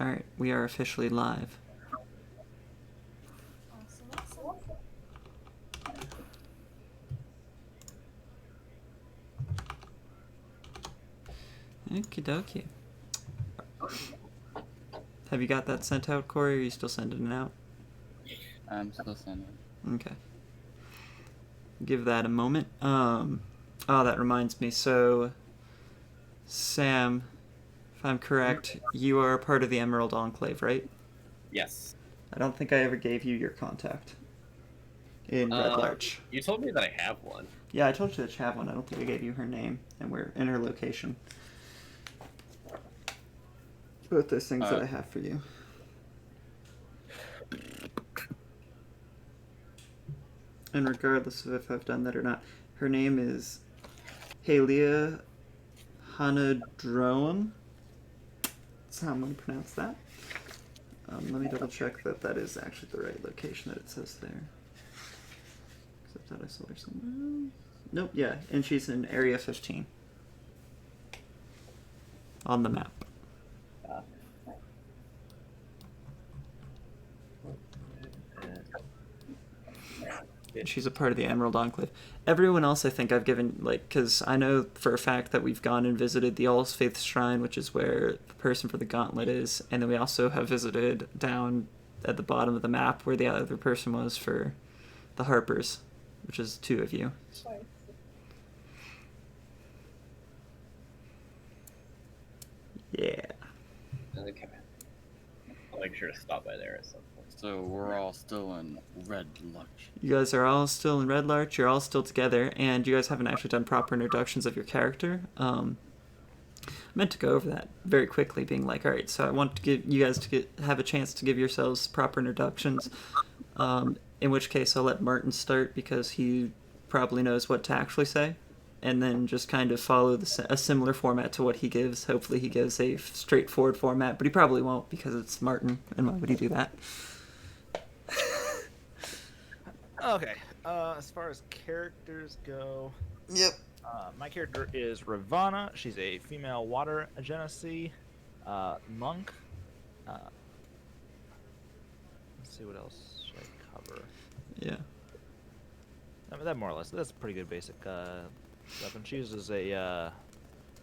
Alright, we are officially live. Awesome. Okie dokie. Have you got that sent out, Corey, or are you still sending it out? I'm still sending. Okay. Give that a moment. Oh, that reminds me. So, Sam, if I'm correct, you are a part of the Emerald Enclave, right? Yes. I don't think I ever gave you your contact in Red Larch. You told me that I have one. Yeah, I told you that you have one. I don't think I gave you her name and her location. Both those things that I have for you. And regardless of if I've done that or not, her name is Halia Hanadroam. That's how I'm going to pronounce that. Let me double check that that is actually the right location that it says there. Except that I saw her somewhere else. Nope, yeah, and she's in Area 15. On the map. She's a part of the Emerald Enclave. Everyone else I think I've given, like, because I know for a fact that we've gone and visited the All Faith Shrine, which is where the person for the gauntlet is, and then we also have visited down at the bottom of the map where the other person was for the Harpers, which is 2 of you. Yeah. Okay. I'll make sure to stop by there at some point. So we're all still in Red Larch. You guys are all still in Red Larch, you're all still together, and you guys haven't actually done proper introductions of your character. I meant to go over that very quickly, being like, alright, so I want to give you guys to have a chance to give yourselves proper introductions, in which case I'll let Martin start because he probably knows what to actually say, and then just kind of follow a similar format to what he gives. Hopefully he gives a straightforward format, but he probably won't because it's Martin, and why would he do that? Okay, as far as characters go... Yep. My character is Ravana. She's a female water agency monk. Let's see what else should I cover. Yeah. I mean, that more or less. That's a pretty good basic weapon. She uses a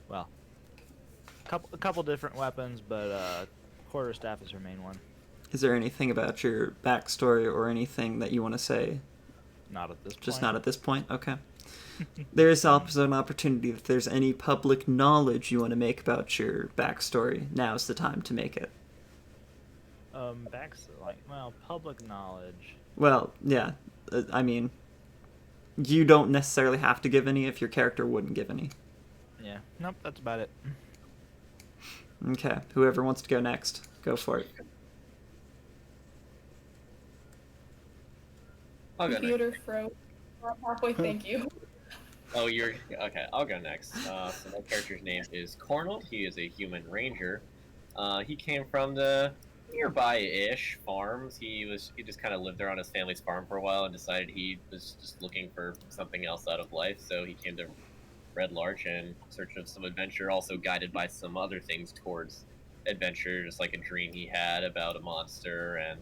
well, a couple different weapons, but quarterstaff is her main one. Is there anything about your backstory or anything that you want to say? Not at this point. Just not at this point? Okay. There is also an opportunity if there's any public knowledge you want to make about your backstory. Now's the time to make it. Public knowledge. Well, yeah. I mean, you don't necessarily have to give any if your character wouldn't give any. Yeah. Nope, that's about it. Okay. Whoever wants to go next, go for it. Computer froze. Halfway, thank you. Oh, you're okay. I'll go next. So my character's name is Cornel. He is a human ranger. He came from the nearby-ish farms. He just kind of lived there on his family's farm for a while and decided he was just looking for something else out of life. So he came to Red Larch in search of some adventure, also guided by some other things towards adventure, just like a dream he had about a monster and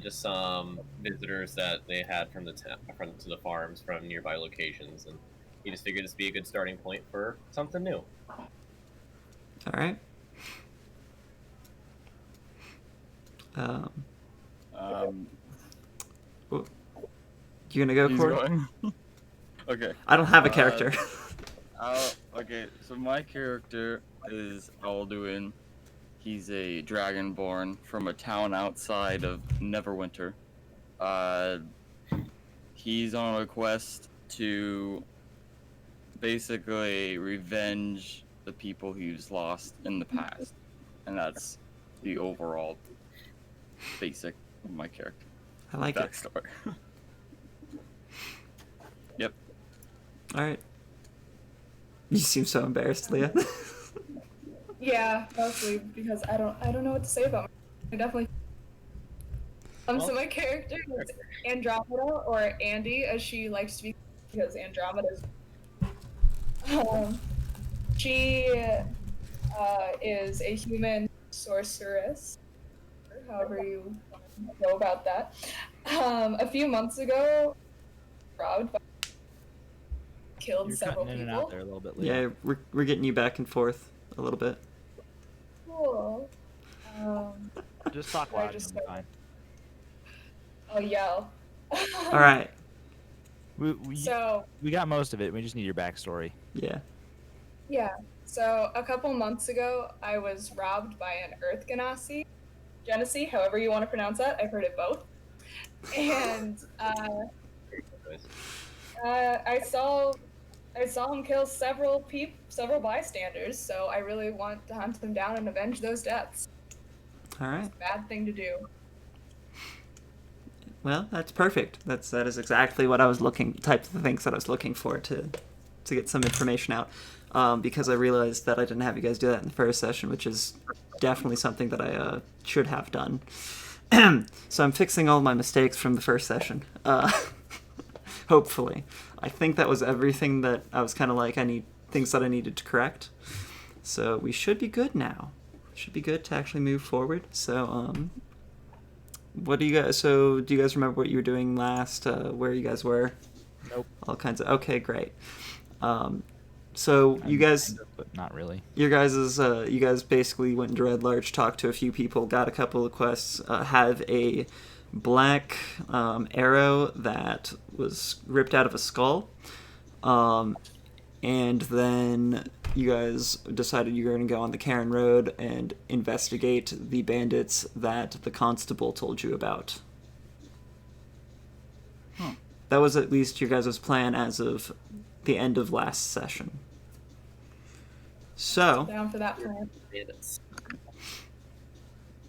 just some visitors that they had from the farms from nearby locations, and he just figured this would be a good starting point for something new. All right. You gonna go, Corey? Going. Okay. I don't have a character. Okay, so my character is Alduin. He's a dragonborn from a town outside of Neverwinter. He's on a quest to basically revenge the people he's lost in the past. And that's the overall basic of my character. I like it. Backstory. Yep. All right. You seem so embarrassed, Leah. Yeah, mostly because I don't know what to say about her. I definitely. So my character is Andromeda, or Andy, as she likes to be, because Andromeda is. She is a human sorceress, or however you know about that. A few months ago, robbed, killed You're several cutting in and people. out there a little bit, Leo. Yeah, we're getting you back and forth a little bit. Cool. Just talk Should I loud, just you'll be fine. I'll yell. All right. So We got most of it. We just need your backstory. Yeah. yeah, so a couple months ago, I was robbed by an Earth Genasi, however you want to pronounce that. I've heard it both. And I saw him kill several bystanders. So I really want to hunt them down and avenge those deaths. All right. It's a bad thing to do. Well, that's perfect. That is exactly what I was types of things that I was looking for to get some information out. Because I realized that I didn't have you guys do that in the first session, which is definitely something that I should have done. So I'm fixing all my mistakes from the first session. Hopefully. I think that was everything that I was kind of like, things that I needed to correct. So we should be good now. Should be good to actually move forward. So, do you guys remember what you were doing last, where you guys were? Nope. All kinds of, okay, great. So you guys, but not really. you guys basically went into Red Larch, talked to a few people, got a couple of quests, have a black arrow that was ripped out of a skull, and then you guys decided you were going to go on the Cairn Road and investigate the bandits that the constable told you about. That was at least your guys' plan as of the end of last session. So, Down for that plan.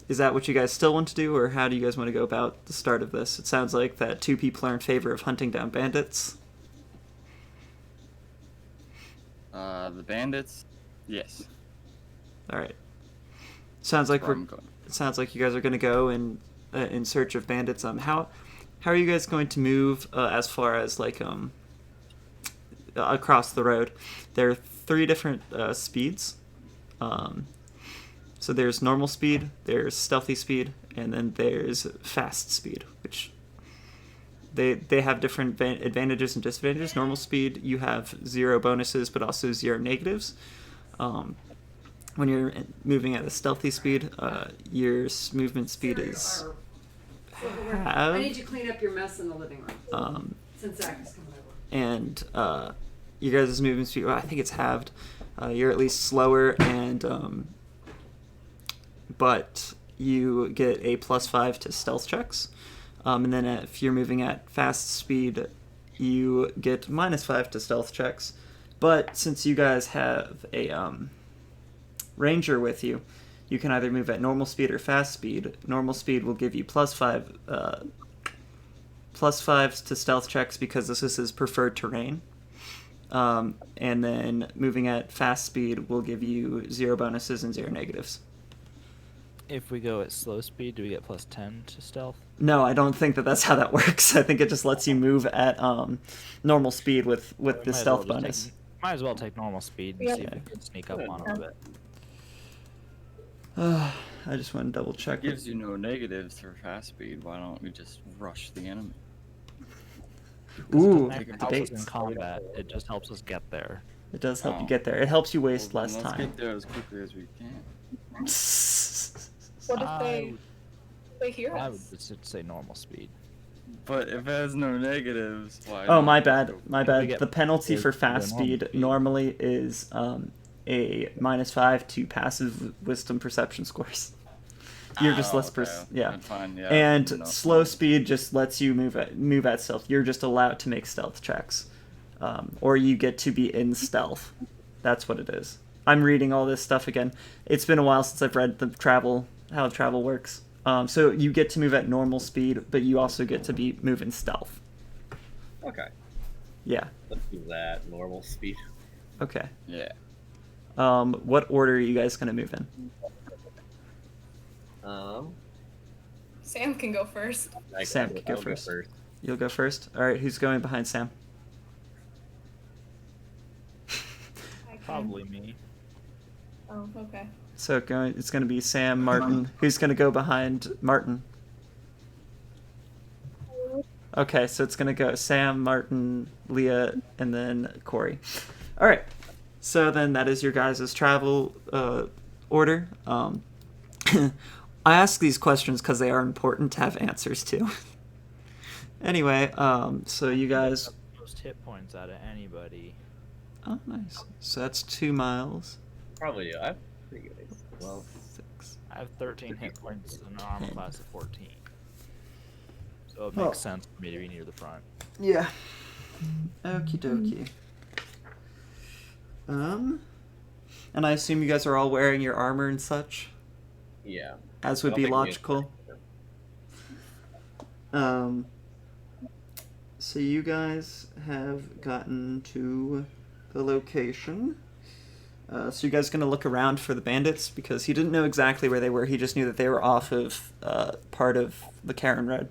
is that what you guys still want to do, or how do you guys want to go about the start of this? It sounds like that 2 people are in favor of hunting down bandits. The bandits, yes. All right. Sounds like Where I'm going. It sounds like you guys are going to go in search of bandits. How are you guys going to move as far as like across the road? There are 3 different speeds. So there's normal speed, there's stealthy speed, and then there's fast speed, which they have different advantages and disadvantages. Normal speed, you have 0 bonuses, but also 0 negatives. When you're moving at a stealthy speed, your movement speed is halved. I need you to clean up your mess in the living room. Since Zach is coming over. And you guys' movement speed, well, I think it's halved. You're at least slower, and but you get a +5 to stealth checks. And then if you're moving at fast speed, you get -5 to stealth checks. But since you guys have a ranger with you, you can either move at normal speed or fast speed. Normal speed will give you +5s to stealth checks because this is his preferred terrain. And then moving at fast speed will give you 0 bonuses and 0 negatives. If we go at slow speed, do we get +10 to stealth? No, I don't think that's how that works. I think it just lets you move at normal speed with the stealth bonus. Might as well take normal speed and see if we can sneak up on him a bit. I just want to double check. It gives you no negatives for fast speed. Why don't we just rush the enemy? Ooh, It helps us debates. in combat. It just helps us get there. It does help you get there. It helps you waste Well, less let's time. get there as quickly as we can. What if they hear I would us? just say normal speed. But if it has no negatives, why? Oh, not my just bad. go- My we bad. get The penalty is for the fast normal speed speed. normally is a -5 to passive wisdom perception scores. You're just Oh, less okay. yeah. Then fine, yeah. And no. slow speed just lets you move at stealth. You're just allowed to make stealth checks, or you get to be in stealth. That's what it is. I'm reading all this stuff again. It's been a while since I've read how travel works. So you get to move at normal speed, but you also get to move in stealth. Okay, Yeah. let's do that. Normal speed. Okay. Yeah. What order are you guys gonna move in? Sam can go first. Sam can go I'll first. You'll go first. All right. Who's going behind Sam? I can. Probably me. Oh, okay. So it's going to be Sam, Martin. Who's going to go behind Martin? Okay, so it's going to go Sam, Martin, Leah, and then Corey. All right. So then that is your guys' travel order. I ask these questions because they are important to have answers to. Anyway, so you guys... Most hit points out of anybody. Oh, nice. So that's 2 miles. Probably, I have pretty good. Well, 6. I have 13 hit points and an armor class of 14. So it makes sense for me to be near the front. Yeah. Okie dokie. And I assume you guys are all wearing your armor and such? yeah. As would be logical. So you guys have gotten to the location. So you guys going to look around for the bandits because he didn't know exactly where they were. He just knew that they were off of part of the Karen Road.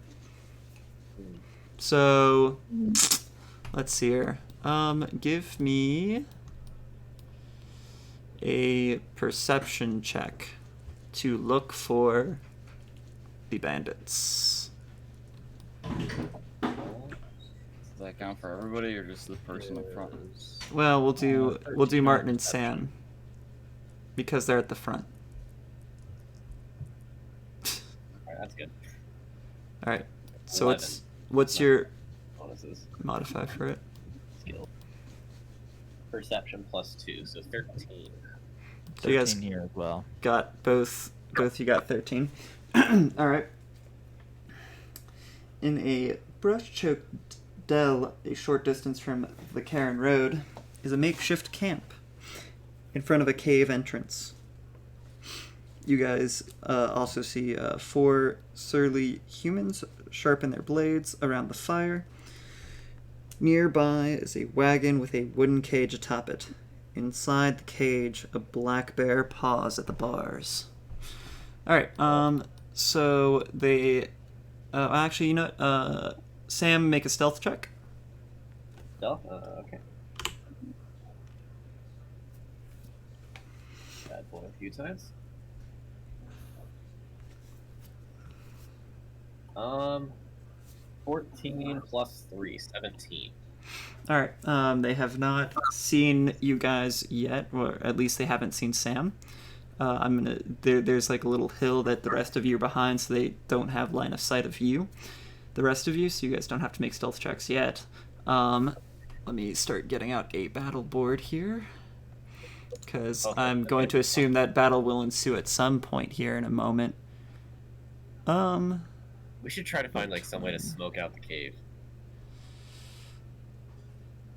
So let's see here. Give me a perception check to look for the bandits. Does that count for everybody or just the person up front? Well, we'll do Martin and Sam because they're at the front. Alright, that's good. All right. So 11. what's your Bonuses. modify for it? Skill. Perception plus 2, so 13. So you guys 13 here as well. got both you got 13. All right. In a brush-choked dell a short distance from the Karen Road is a makeshift camp in front of a cave entrance. You guys also see 4 surly humans sharpen their blades around the fire. Nearby is a wagon with a wooden cage atop it. Inside the cage, a black bear paws at the bars. Alright, so they... actually, you know what? Sam, make a stealth check. Stealth? Okay. Bad boy a few times. 14 plus 3, 17. Alright, they have not seen you guys yet, or at least they haven't seen Sam. There's like a little hill that the rest of you are behind, so they don't have line of sight of you. The rest of you, so you guys don't have to make stealth checks yet. Let me start getting out a battle board here, because I'm going to assume that battle will ensue at some point here in a moment. We should try to find like some way to smoke out the cave.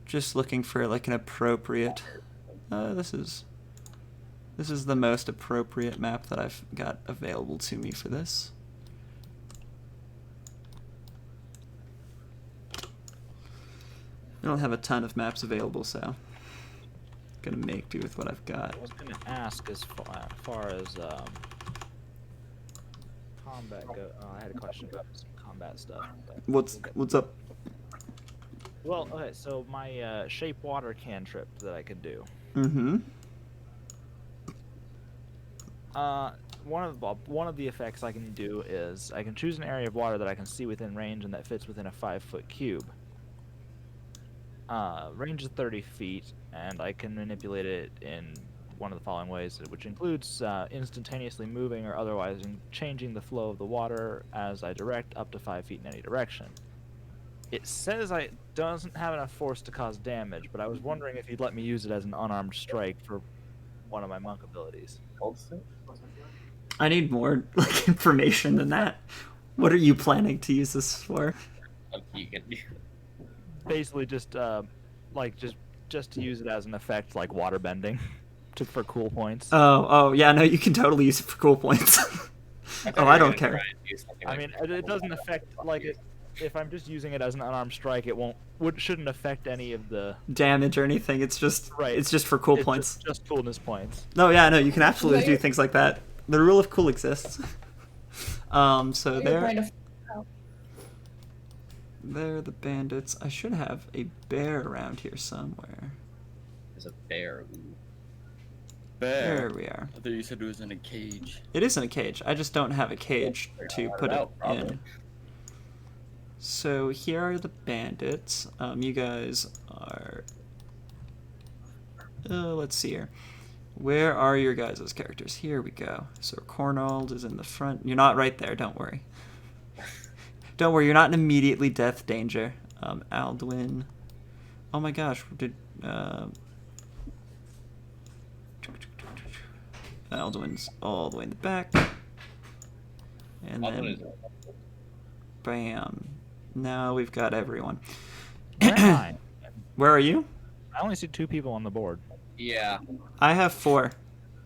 Just looking for like an appropriate. This is the most appropriate map that I've got available to me for this. I don't have a ton of maps available, so gonna make do with what I've got. I was gonna ask as far as combat go. I had a question about some combat stuff. But What's up? well, okay, so my shape water cantrip that I could do. Mm-hmm. One of the effects I can do is I can choose an area of water that I can see within range and that fits within a 5-foot cube. Range is 30 feet, and I can manipulate it in one of the following ways, which includes instantaneously moving or otherwise changing the flow of the water as I direct up to 5 feet in any direction. It says it doesn't have enough force to cause damage, but I was wondering if you'd let me use it as an unarmed strike for one of my monk abilities. I need more like information than that. What are you planning to use this for? You can. Basically, just to use it as an effect, like water bending, for cool points. Oh, yeah, no, you can totally use it for cool points. I don't care. I mean, it doesn't affect like it. If I'm just using it as an unarmed strike, it shouldn't affect any of the damage or anything. It's just right. It's just for cool points. Just coolness points. No, yeah, no, you can absolutely do things like that. The rule of cool exists. So they're the bandits. I should have a bear around here somewhere. There's a bear. bear. There we are. I thought you said it was in a cage. It is in a cage. I just don't have a cage to put it in. So here are the bandits. You guys are... let's see here. Where are your guys' characters? Here we go. So Cornald is in the front. You're not right there, don't worry. Don't worry, you're not in immediately death danger. Aldwin. Oh my gosh, did... Aldwin's all the way in the back. And then... Bam. Now we've got everyone. Where am I? Where are you? I only see 2 people on the board. Yeah. I have 4.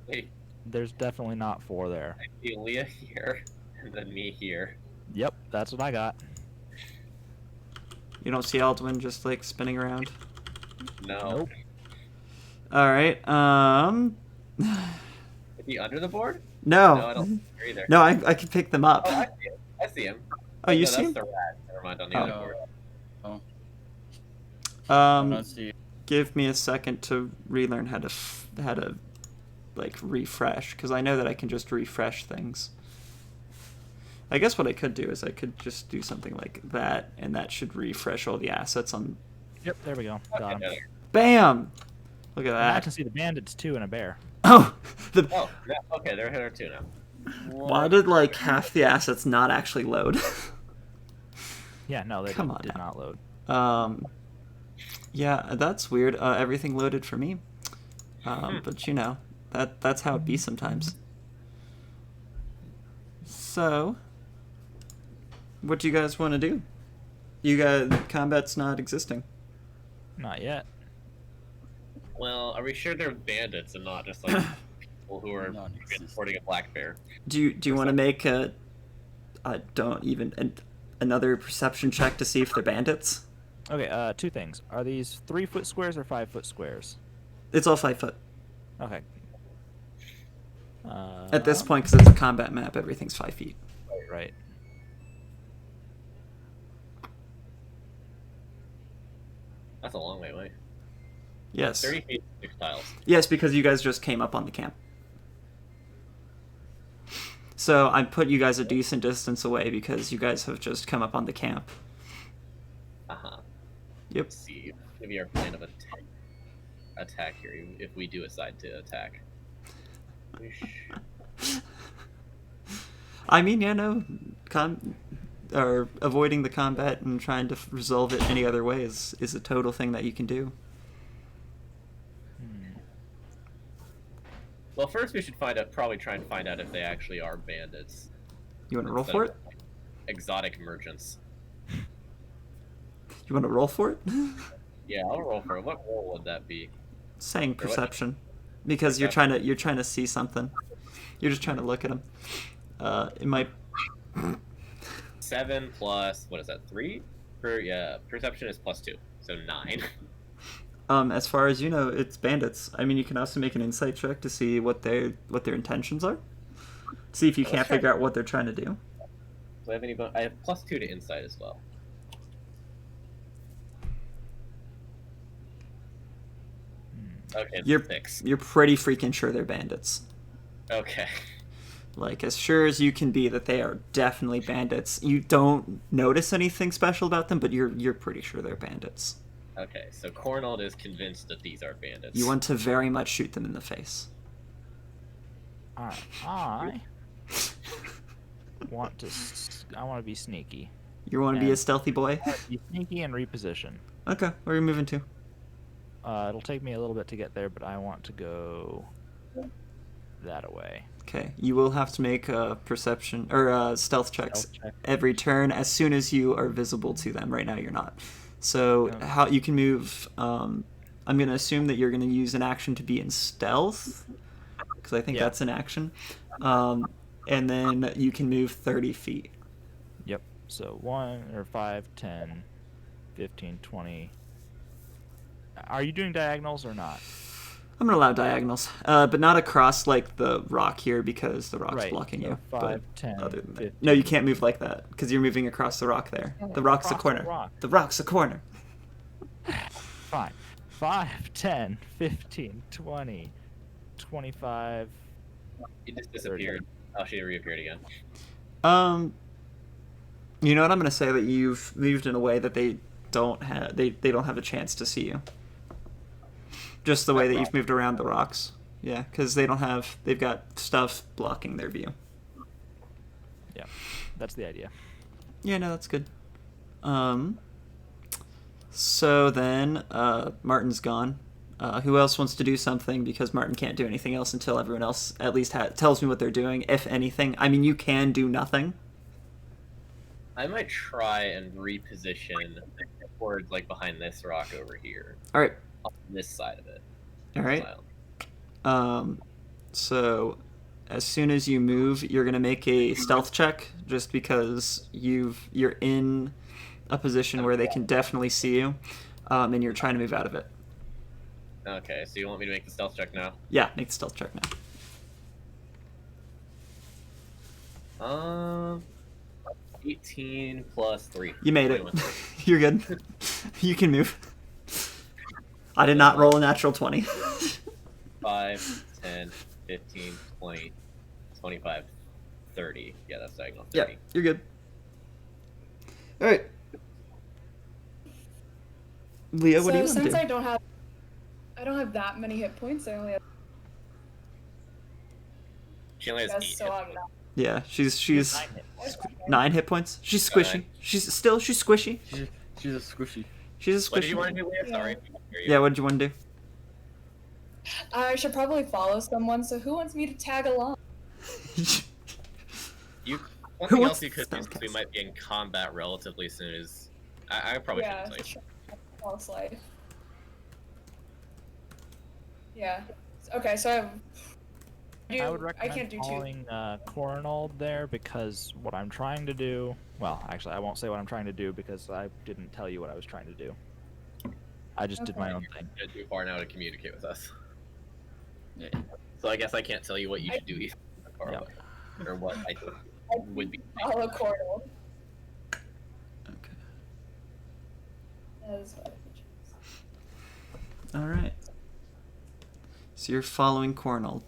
Wait, There's definitely not 4 there. I see Leah here, and then me here. Yep, that's what I got. You don't see Aldwin just like spinning around? No. Nope. Alright, Is he under the board? No. No, I don't see her either. No, I can pick them up. Oh, I see him. I see him. Oh, you no, see him? That's the rat. Never mind, on the Oh. other board. I don't see. Give me a second to relearn how to like refresh, because I know that I can just refresh things. I guess what I could do is I could just do something like that, and that should refresh all the assets on. Yep, there we go. Got him. Bam! Look at And I that. can see the bandits too and a bear. Oh, the. Oh, yeah, okay, they're here too now. Why did like half the assets not actually load? Yeah, no, they Come on did now. not load. Yeah, that's weird. Everything loaded for me. But you know, that's how it be sometimes. So, what do you guys want to do? You guys, combat's not existing. Not yet. Well, are we sure they're bandits and not just like people who are Non-existent. transporting a black bear? Do you want to make another perception check to see if they're bandits? Okay, 2 things. Are these 3-foot squares or 5-foot squares? It's all 5 foot. Okay. At this point, because it's a combat map, everything's 5 feet. Right. That's a long way away. Yes. 30 feet, 6 tiles. Yes, because you guys just came up on the camp. So I put you guys a decent distance away because you guys have just come up on the camp. Uh-huh. Yep. Let's see. Maybe our plan of attack here, if we do decide to attack. I mean, yeah, no, or avoiding the combat and trying to resolve it any other way is a total thing that you can do. Well, first we should probably try and find out if they actually are bandits. You want to roll instead for of it? Exotic merchants. You want to roll for it? Yeah, I'll roll for it. What roll would that be? Saying Or what? perception, because you're trying to see something. You're just trying to look at them. It might. 7 plus, what is that, 3? Perception is plus 2, so 9. As far as you know, it's bandits. I mean, you can also make an insight check to see what their intentions are. See if you can't figure out what they're trying to do. Do I have any I have plus 2 to insight as well. Okay, You're 6. you're pretty freaking sure they're bandits. Okay. Like, as sure as you can be that they are definitely bandits. You don't notice anything special about them, but you're pretty sure they're bandits. Okay, so Cornald is convinced that these are bandits. You want to very much shoot them in the face. Alright, I want to be sneaky. You want to be a stealthy boy? Be sneaky and reposition. Okay, where are you moving to? It'll take me a little bit to get there, but I want to go that away. Okay, you will have to make a perception or stealth checks Stealth check. every turn as soon as you are visible to them. Right now, you're not. So how you can move? I'm gonna assume that you're gonna use an action to be in stealth, because I think that's an action. And then you can move 30 feet. Yep. So 1 or 5, 10, 15, 20. Are you doing diagonals or not? I'm gonna allow diagonals, but not across like the rock here because the rock's Right, blocking so you. 5, but 10, other than that, 15. no, you can't move like that because you're moving across the rock there. The rock's the Across corner. the rock. The rock's the corner. Fine. 5, 10, 15, 20, 25. It just disappeared. Oh, she reappeared again. You know what? I'm gonna say that you've moved in a way that they don't have. They don't have a chance to see you. Just the way that you've moved around the rocks. Yeah, because they don't have. They've got stuff blocking their view. Yeah, that's the idea. Yeah, no, that's good. So then, Martin's gone. Who else wants to do something? Because Martin can't do anything else until everyone else at least tells me what they're doing, if anything. I mean, you can do nothing. I might try and reposition towards like behind this rock over here. All right. On this side of it. All right. So as soon as you move, you're gonna make a stealth check, just because you're in a position where they can definitely see you, and you're trying to move out of it. Okay, so you want me to make the stealth check now? Yeah, make the stealth check now. 18 plus 3. You made it. You're good. You can move. I did not roll a natural 20. 5, 10, 15, 20, 25, 30. Yeah, that's diagonal 30. Yeah, you're good. All right. Leah, what do you want to do? Since I don't have that many hit points, I only have. She only has 8 hit points. Yeah, she's 9 hit points. She's squishy. She's squishy. She's a squishy. She's a squishy. What did you want to do, Leah? Sorry. Yeah, what did you want to do? I should probably follow someone. So who wants me to tag along? One thing else you could do, since we might be in combat relatively soon, is I probably shouldn't tell you. False life. Yeah. Okay, so I would recommend I can't do following Cornold there, because what I'm trying to do... Well, actually, I won't say what I'm trying to do, because I didn't tell you what I was trying to do. I just did my own thing. You're too far now to communicate with us. Yeah. So I guess I can't tell you what you should do either. Or what I think would be. Follow Cornold. Okay. That is what All right. So you're following Cornold.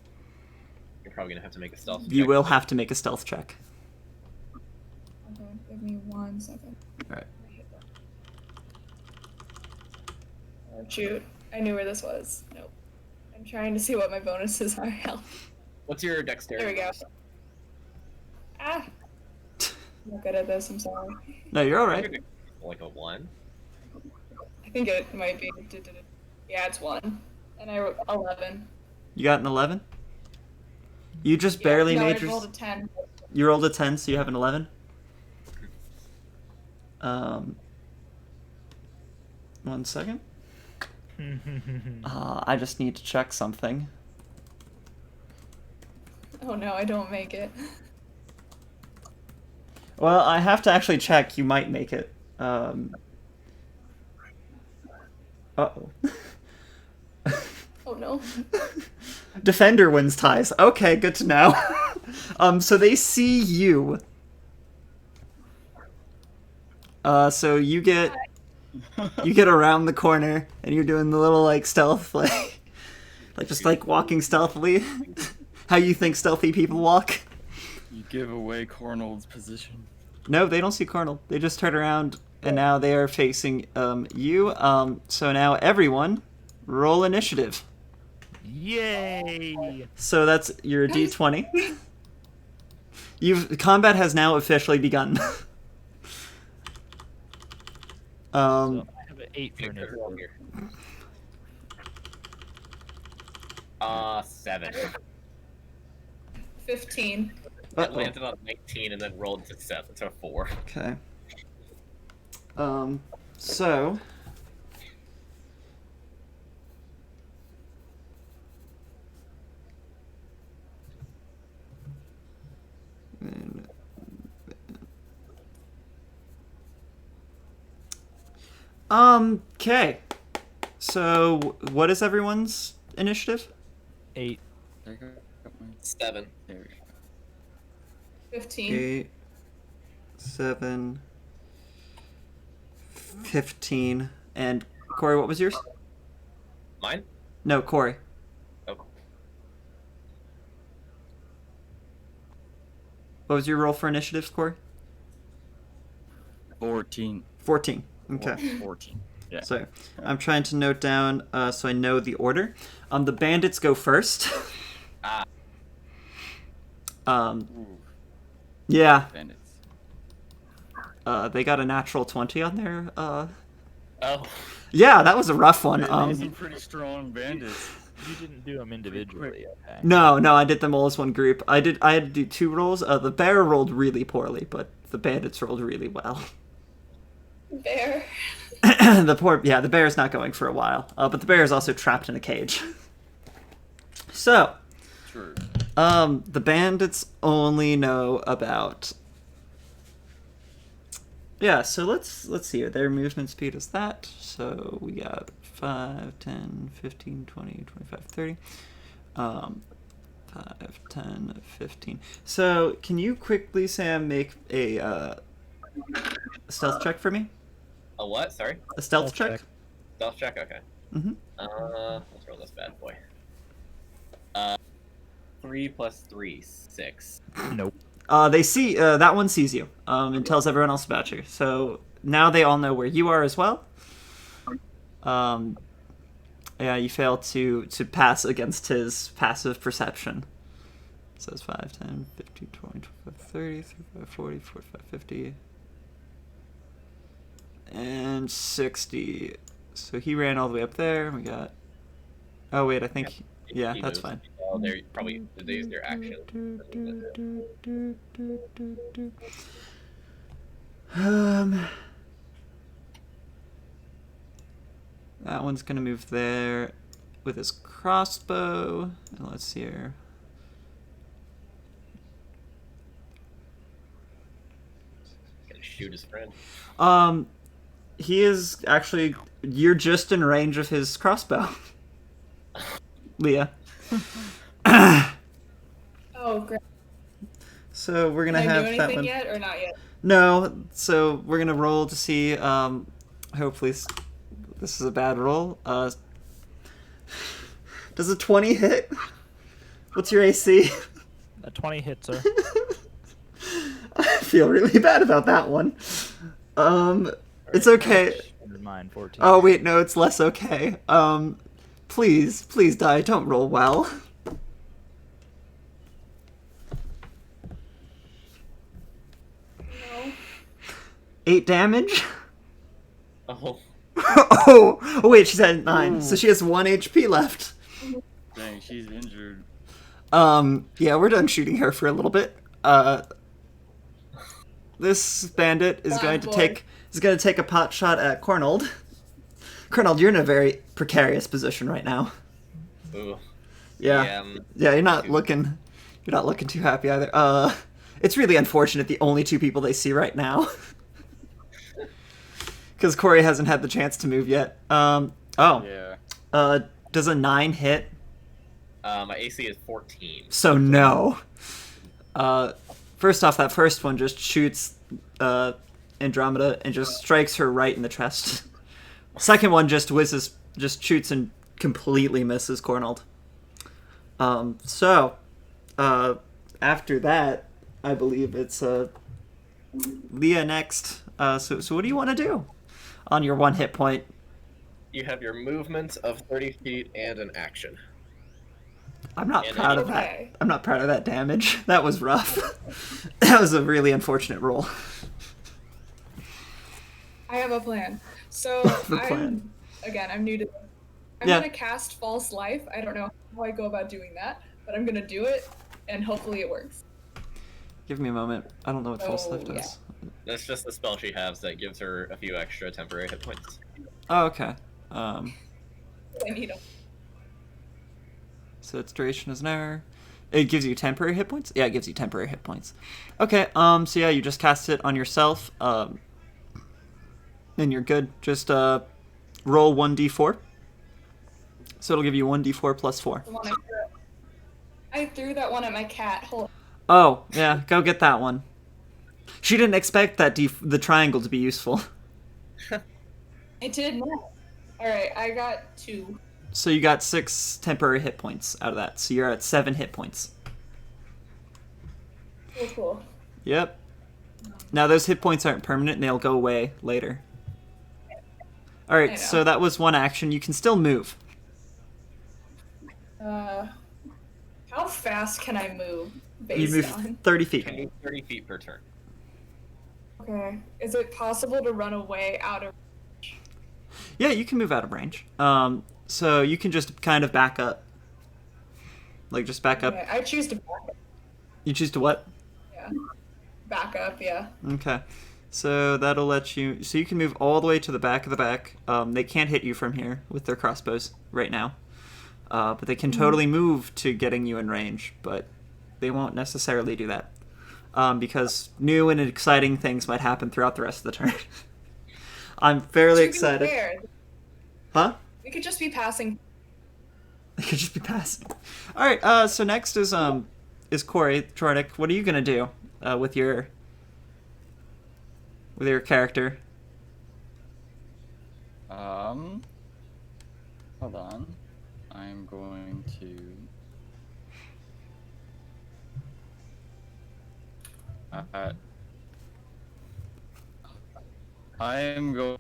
You're probably gonna have to make a stealth check. You will have to make a stealth check. Okay, give me 1 second. All right. Oh, shoot. I knew where this was. Nope. I'm trying to see what my bonuses are. Help. What's your dexterity? There we go. Ah! I'm not good at this, I'm sorry. No, you're all right. Like a 1? I think it might be. Yeah, it's 1. And I wrote 11. You got an 11? You just barely no, made I rolled a 10. You rolled a 10, so you have an 11? 1 second. I just need to check something. Oh no, I don't make it. Well, I have to actually check. You might make it. Uh-oh. Oh no. Defender wins ties. Okay, good to know. So they see you. So you get around the corner and you're doing the little like stealth like just like walking stealthily. How you think stealthy people walk? You give away Cornold's position. No, they don't see Cornold. They just turn around and now they are facing you. So now everyone roll initiative. Yay! So that's your D20. Combat has now officially begun. So I have an 8 for initiative. 7. 15. It landed on 19 and then rolled to 7 to 4. Okay. So okay. So what is everyone's initiative? 8. 7. There we go. 15. 8, 7, 15, and Corey, what was yours? Mine? No, Corey. Oh. What was your roll for initiative, Corey? 14. 14. Okay. 14. Yeah. So I'm trying to note down so I know the order. The bandits go first. Ooh, Yeah. bandits. They got a natural 20 on there. Oh, Yeah, that was a rough one. These are pretty strong bandits. You didn't do them individually, okay? No, I did them all as one group. I had to do 2 rolls. The bear rolled really poorly, but the bandits rolled really well. Bear. The bear's not going for a while. But the bear is also trapped in a cage. So, True. the bandits only know about... Yeah, so let's see here. Their movement speed is that. So we got 5, 10, 15, 20, 25, 30. 5, 10, 15. So can you quickly, Sam, make a stealth check for me? a what? Sorry. A stealth check? Stealth check. Okay. Mm-hmm. Let's roll this bad boy. 3 plus 3, 6. Nope. They see that one sees you and tells everyone else about you. So now they all know where you are as well. Yeah, you fail to pass against his passive perception. So it's 5, 10, 15, 20, 25, 30, 35, 40, 45, 50, and 60. So he ran all the way up there. We got... Oh, wait, I think... Yeah, He that's moves. fine. Oh, they're probably they use their action. That one's gonna move there with his crossbow. And let's see here. Gonna shoot his friend. He is actually... You're just in range of his crossbow. Leah. Oh, great. So we're gonna Can I have do that anything one. yet or not yet? No, so we're gonna roll to see. Hopefully, this is a bad roll. Does a 20 hit? What's your AC? A 20 hits her. I feel really bad about that one. It's okay. Never mind, 14. Oh wait, no, it's less okay. Please die. Don't roll well. No. 8 damage. Oh, Oh wait, she's at 9, so she has 1 HP left. Dang, she's injured. Yeah, we're done shooting her for a little bit. This bandit is going to take a pot shot at Cornold. Cornold, you're in a very precarious position right now. ooh. Yeah, you're not looking too happy either. It's really unfortunate the only 2 people they see right now. Because Corey hasn't had the chance to move yet. Yeah. Does a 9 hit? My AC is 14. So no. First off, that first one just shoots Andromeda and just strikes her right in the chest. Second one just shoots and completely misses Cornold. After that, I believe it's Leah next. So what do you want to do on your 1 hit point? You have your movement of 30 feet and an action. I'm not And proud of that. okay. I'm not proud of that damage. That was rough. That was a really unfortunate roll. I have a plan. So The plan. I'm new to this. I'm Yeah. gonna cast False Life. I don't know how I go about doing that, but I'm gonna do it, and hopefully it works. Give me a moment. I don't know what false life Oh, yeah. does. That's just the spell she has that gives her a few extra temporary hit points. Oh, okay. I need them. So its duration is an hour. It gives you temporary hit points? Yeah, it gives you temporary hit points. Okay, so yeah, you just cast it on yourself. And you're good. Just roll 1d4. So it'll give you 1d4 plus 4. The one I threw that one at my cat. Hold on. Oh, yeah, go get that one. She didn't expect that the triangle to be useful. I did not. Alright, I got 2. So you got 6 temporary hit points out of that. So you're at 7 hit points. Cool. Yep. Now those hit points aren't permanent, and they'll go away later. All I right, know. so that was one action. You can still move. How fast can I move You based move on? 30 You can feet. move 30 feet per turn. Okay. Is it possible to run away out of? Yeah, you can move out of range. So you can just kind of back up. Like, just back up. Okay, I choose to back up. You choose to what? Yeah. Back up. Yeah. Okay. So that'll let you... So you can move all the way to the back of the back. They can't hit you from here with their crossbows right now. But they can totally move to getting you in range. But they won't necessarily do that. Because new and exciting things might happen throughout the rest of the turn. I'm fairly To be excited. fair, Huh? we could just be passing. It could just be passing. All right. So next is Corey Tronic. What are you gonna do with your character? Hold on. I'm going to. I am going.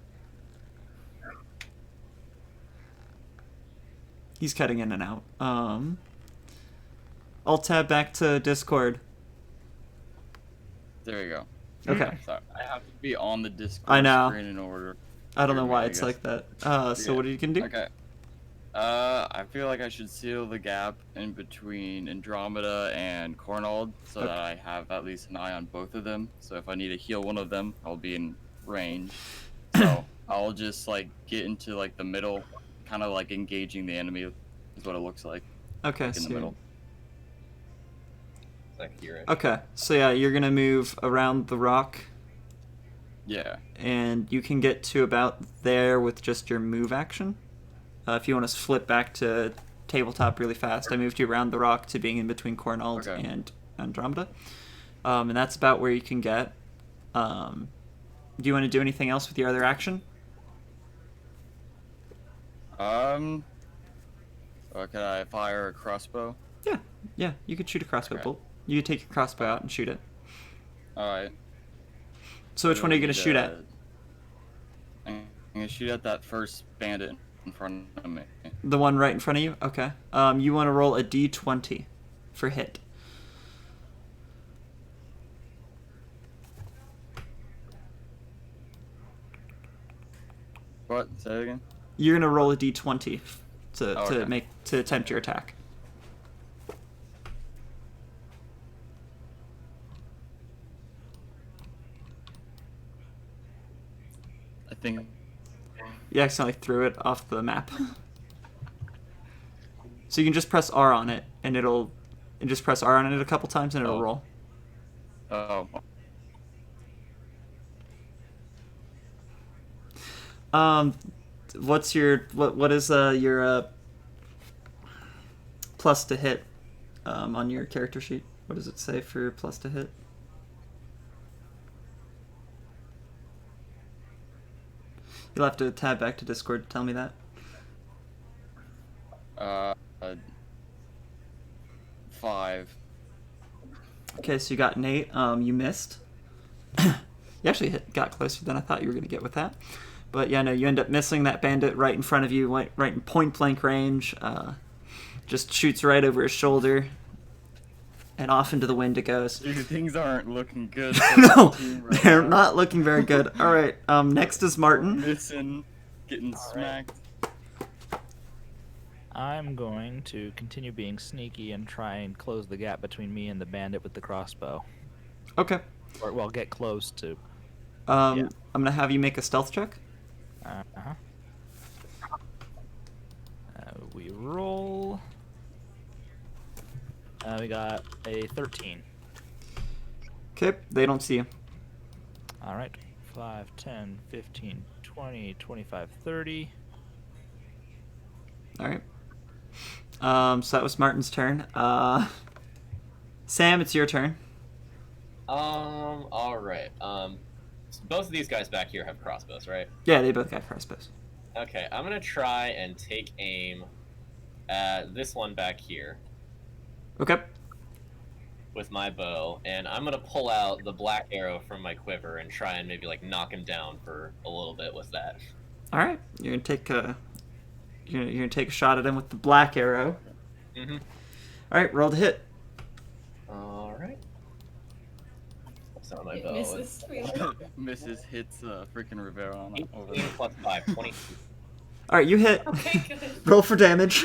He's cutting in and out. I'll tab back to Discord. There you go. Okay. Sorry, I have to be on the Discord I know. screen in order. I don't know Here, why I it's guess. like that. So Yeah. what are you gonna do? Okay. I feel like I should seal the gap in between Andromeda and Cornald so that I have at least an eye on both of them. So if I need to heal one of them, I'll be in range. So I'll just like get into like the middle, kind of like engaging the enemy is what it looks like Okay. in the So middle. Like here. okay. So yeah, you're gonna move around the rock, Yeah. and you can get to about there with just your move action. If you want to flip back to tabletop really fast, I moved you around the rock to being in between Cornald Okay. and Andromeda. And that's about where you can get. Do you want to do anything else with your other action? Or can I fire a crossbow? Yeah, you could shoot a crossbow Okay. bolt. You could take your crossbow out and shoot it. Alright. So which one are you going to shoot at? I'm gonna shoot at that first bandit in front of me. The one right in front of you? Okay. You want to roll a d20 for hit. What? Say it again? You're going to roll a d20 to Okay. to attempt your attack. I think. You accidentally threw it off the map. So you can just press R on it, and just press R on it a couple times, and it'll Oh. roll. Oh. What's what is your plus to hit on your character sheet? What does it say for plus to hit? You'll have to tab back to Discord to tell me that. 5. Okay, so you got an 8. You missed. You actually got closer than I thought you were going to get with that. But yeah, no, you end up missing that bandit right in front of you, right in point-blank range. Just shoots right over his shoulder. And off into the wind it goes. Dude, things aren't looking good. No, for the team right they're now. not looking very good. All right, next is Martin. Missing, getting smacked. I'm going to continue being sneaky and try and close the gap between me and the bandit with the crossbow. Okay. Or, well, get close to. I'm Yeah. going to have you make a stealth check. Uh-huh. We roll. We got a 13. Okay, they don't see you. All right. 5, 10, 15, 20, 25, 30. All right. So that was Martin's turn. Sam, it's your turn. All right. So both of these guys back here have crossbows, right? Yeah, they both got crossbows. Okay, I'm gonna try and take aim at this one back here Okay. with my bow, and I'm gonna pull out the black arrow from my quiver and try and maybe like knock him down for a little bit with that. All right, you're gonna take a take a shot at him with the black arrow. Mm-hmm. All right, roll to hit. All right. That's not my It bow. misses. Mrs. hits freaking Rivera on it over 18 there. plus 5, 22. All right, you hit. Okay, good. Roll for damage.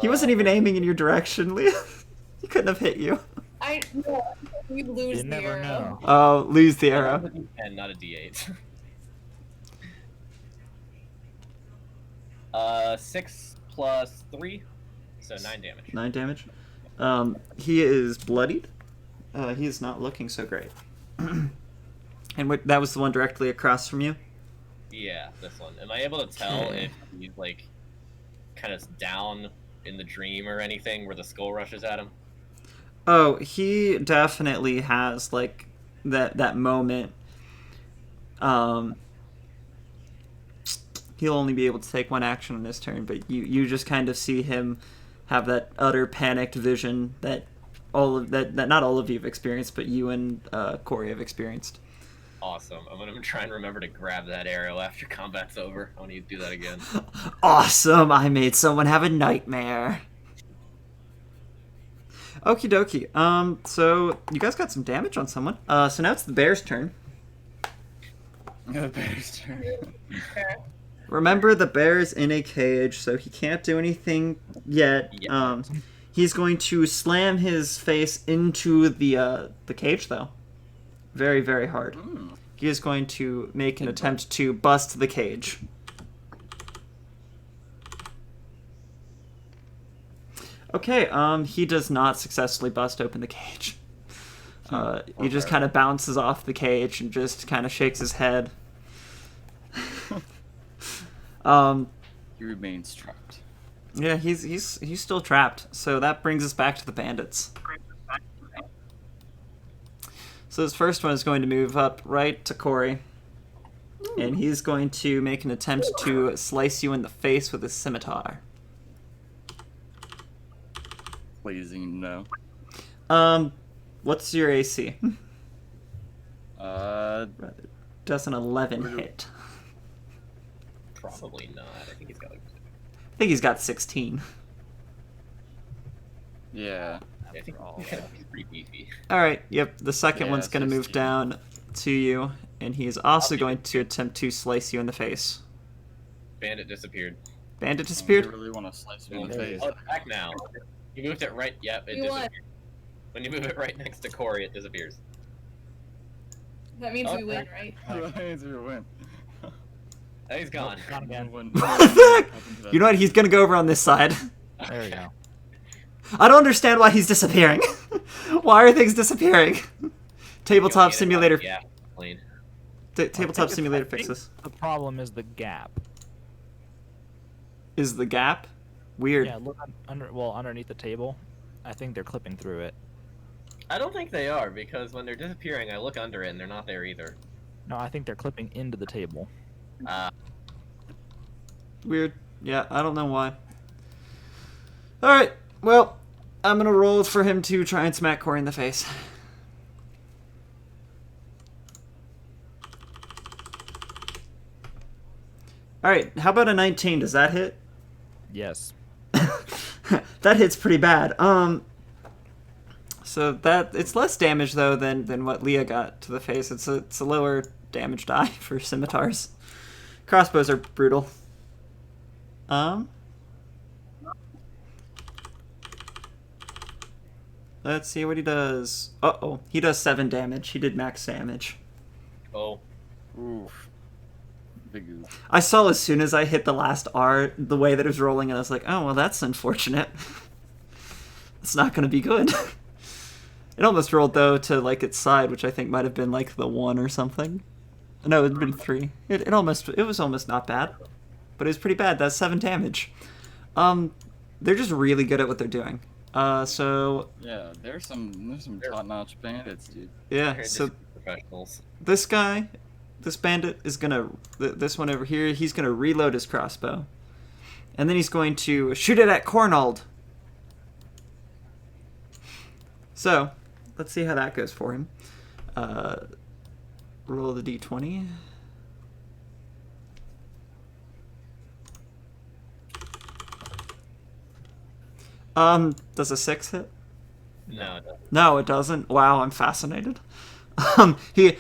He He wasn't even aiming in your direction, Leah. He couldn't have hit you. You lose You the never arrow. know. Oh, lose the arrow. And not a D8. 6 plus 3, so 9 damage. 9 damage. He is bloodied. He is not looking so great. And that was the one directly across from you? Yeah, this one. Am I able to tell if he's like kind of down in the dream or anything where the skull rushes at him? Oh, he definitely has like that moment. He'll only be able to take one action on his turn, but you just kind of see him have that utter panicked vision that not all of you have experienced, but you and Corey have experienced. Awesome. I'm gonna try and remember to grab that arrow after combat's over. I want to do that again. Awesome! I made someone have a nightmare. Okie dokie. So you guys got some damage on someone. So now it's the bear's turn. The bear's turn. Remember, the bear is in a cage, so he can't do anything yet. Yeah. He's going to slam his face into the cage, though. Very, very hard. He is going to make an attempt to bust the cage. Okay, he does not successfully bust open the cage. He just kind of bounces off the cage and just kind of shakes his head. He remains trapped. Yeah, he's still trapped. So that brings us back to the bandits. So this first one is going to move up right to Corey. And he's going to make an attempt to slice you in the face with his scimitar. Blazing no. What's your AC? Does an 11 hit? Probably not. I think he's got like. I think he's got 16. Yeah. I think he's pretty beefy. Alright, yep. The second Yeah, one's going to move 16. down to you. And he is also going to attempt to slice you in the face. Bandit disappeared. Bandit I disappeared? really want to slice him in the face. Oh, it's back now. You moved it right. Yep, it You won. disappeared. When you move it right next to Corey, it disappears. That means we Okay. win, right? That means we win. Now he's gone. Gone again. What What the heck? You know what? He's going to go over on this side. There we go. I don't understand why he's disappearing. Why are things disappearing? Tabletop You know, Simulator. Yeah, clean. Tabletop Simulator fixes. The problem is the gap. Is the gap weird? Yeah, look underneath the table. I think they're clipping through it. I don't think they are, because when they're disappearing, I look under it and they're not there either. No, I think they're clipping into the table. Weird. Yeah, I don't know why. Alright, well, I'm gonna roll for him to try and smack Corey in the face. Alright, how about a 19? Does that hit? Yes. That hits pretty bad. So that it's less damage though than what Leah got to the face. It's a lower damage die for scimitars. Crossbows are brutal. Let's see what he does. Uh-oh. He does 7 damage. He did max damage. Oh. Oof. Big oof. I saw as soon as I hit the last R, the way that it was rolling, and I was like, oh, well, that's unfortunate. It's not going to be good. It almost rolled, though, to, like, its side, which I think might have been, like, the 1 or something. No, it would have been 3. It was almost not bad. But it was pretty bad. That's 7 damage. They're just really good at what they're doing. So... Yeah, there's some top-notch bandits, dude. Yeah, They're so... just professionals. This guy, this bandit, is gonna... This one over here, he's gonna reload his crossbow. And then he's going to shoot it at Cornold. So, let's see how that goes for him. Roll the d20. Does a 6 hit? No, it doesn't. No, it doesn't. Wow, I'm fascinated. He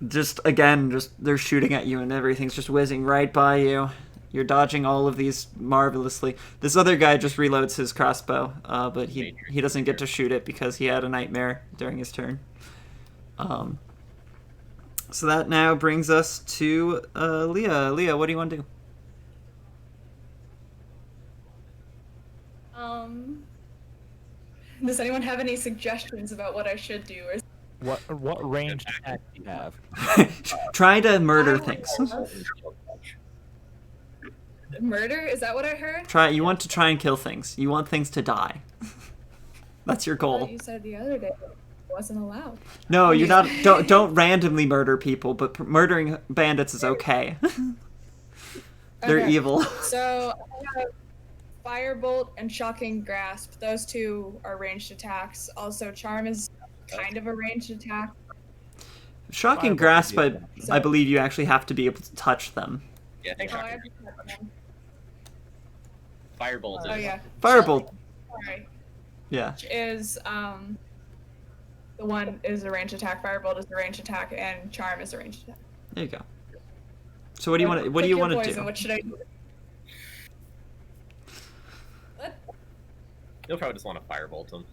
just they're shooting at you and everything's just whizzing right by you. You're dodging all of these marvelously. This other guy just reloads his crossbow, but he doesn't get to shoot it because he had a nightmare during his turn. So that now brings us to Leah. Leah, what do you want to do? Does anyone have any suggestions about what I should do? Or What ranged attack do you have? Try to murder things. Murder? Is that what I heard? You want to try and kill things. You want things to die. That's your I goal. thought you said the other day it wasn't allowed. No, you're not. Don't randomly murder people, but murdering bandits is okay. They're Okay. evil. So I have Firebolt and Shocking Grasp. Those two are ranged attacks. Also, Charm is kind of a ranged attack. Shocking Firebolt grasp, would be I believe you actually have to be able to touch them. Yeah, I think Oh, I Shocking. have to touch them. Firebolt Oh is. yeah. Firebolt. Sorry. Yeah. Which is the one is a ranged attack. Firebolt is a ranged attack, and Charm is a ranged attack. There you go. So what do you want? What do Pick you your want to poison. do? What should I do? What? You'll probably just want to firebolt him.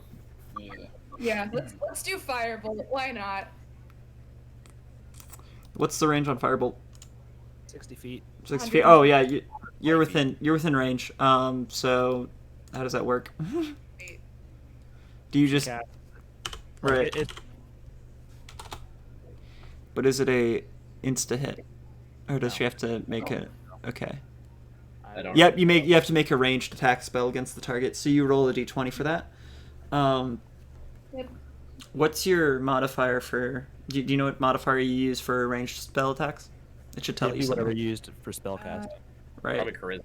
Yeah, let's do Firebolt. Why not? What's the range on firebolt? 60 feet. 6 feet. Oh yeah, you're within range. So how does that work? Do you just Cast. right? It, But is it a insta hit, or does she have to make it? Okay. I don't. Yep, you have to make a ranged attack spell against the target. So you roll a d20 for that. Yep. What's your modifier for? Do you know what modifier you use for ranged spell attacks? It should tell it'd you be whatever something. used for spellcasting. Right. Probably charisma.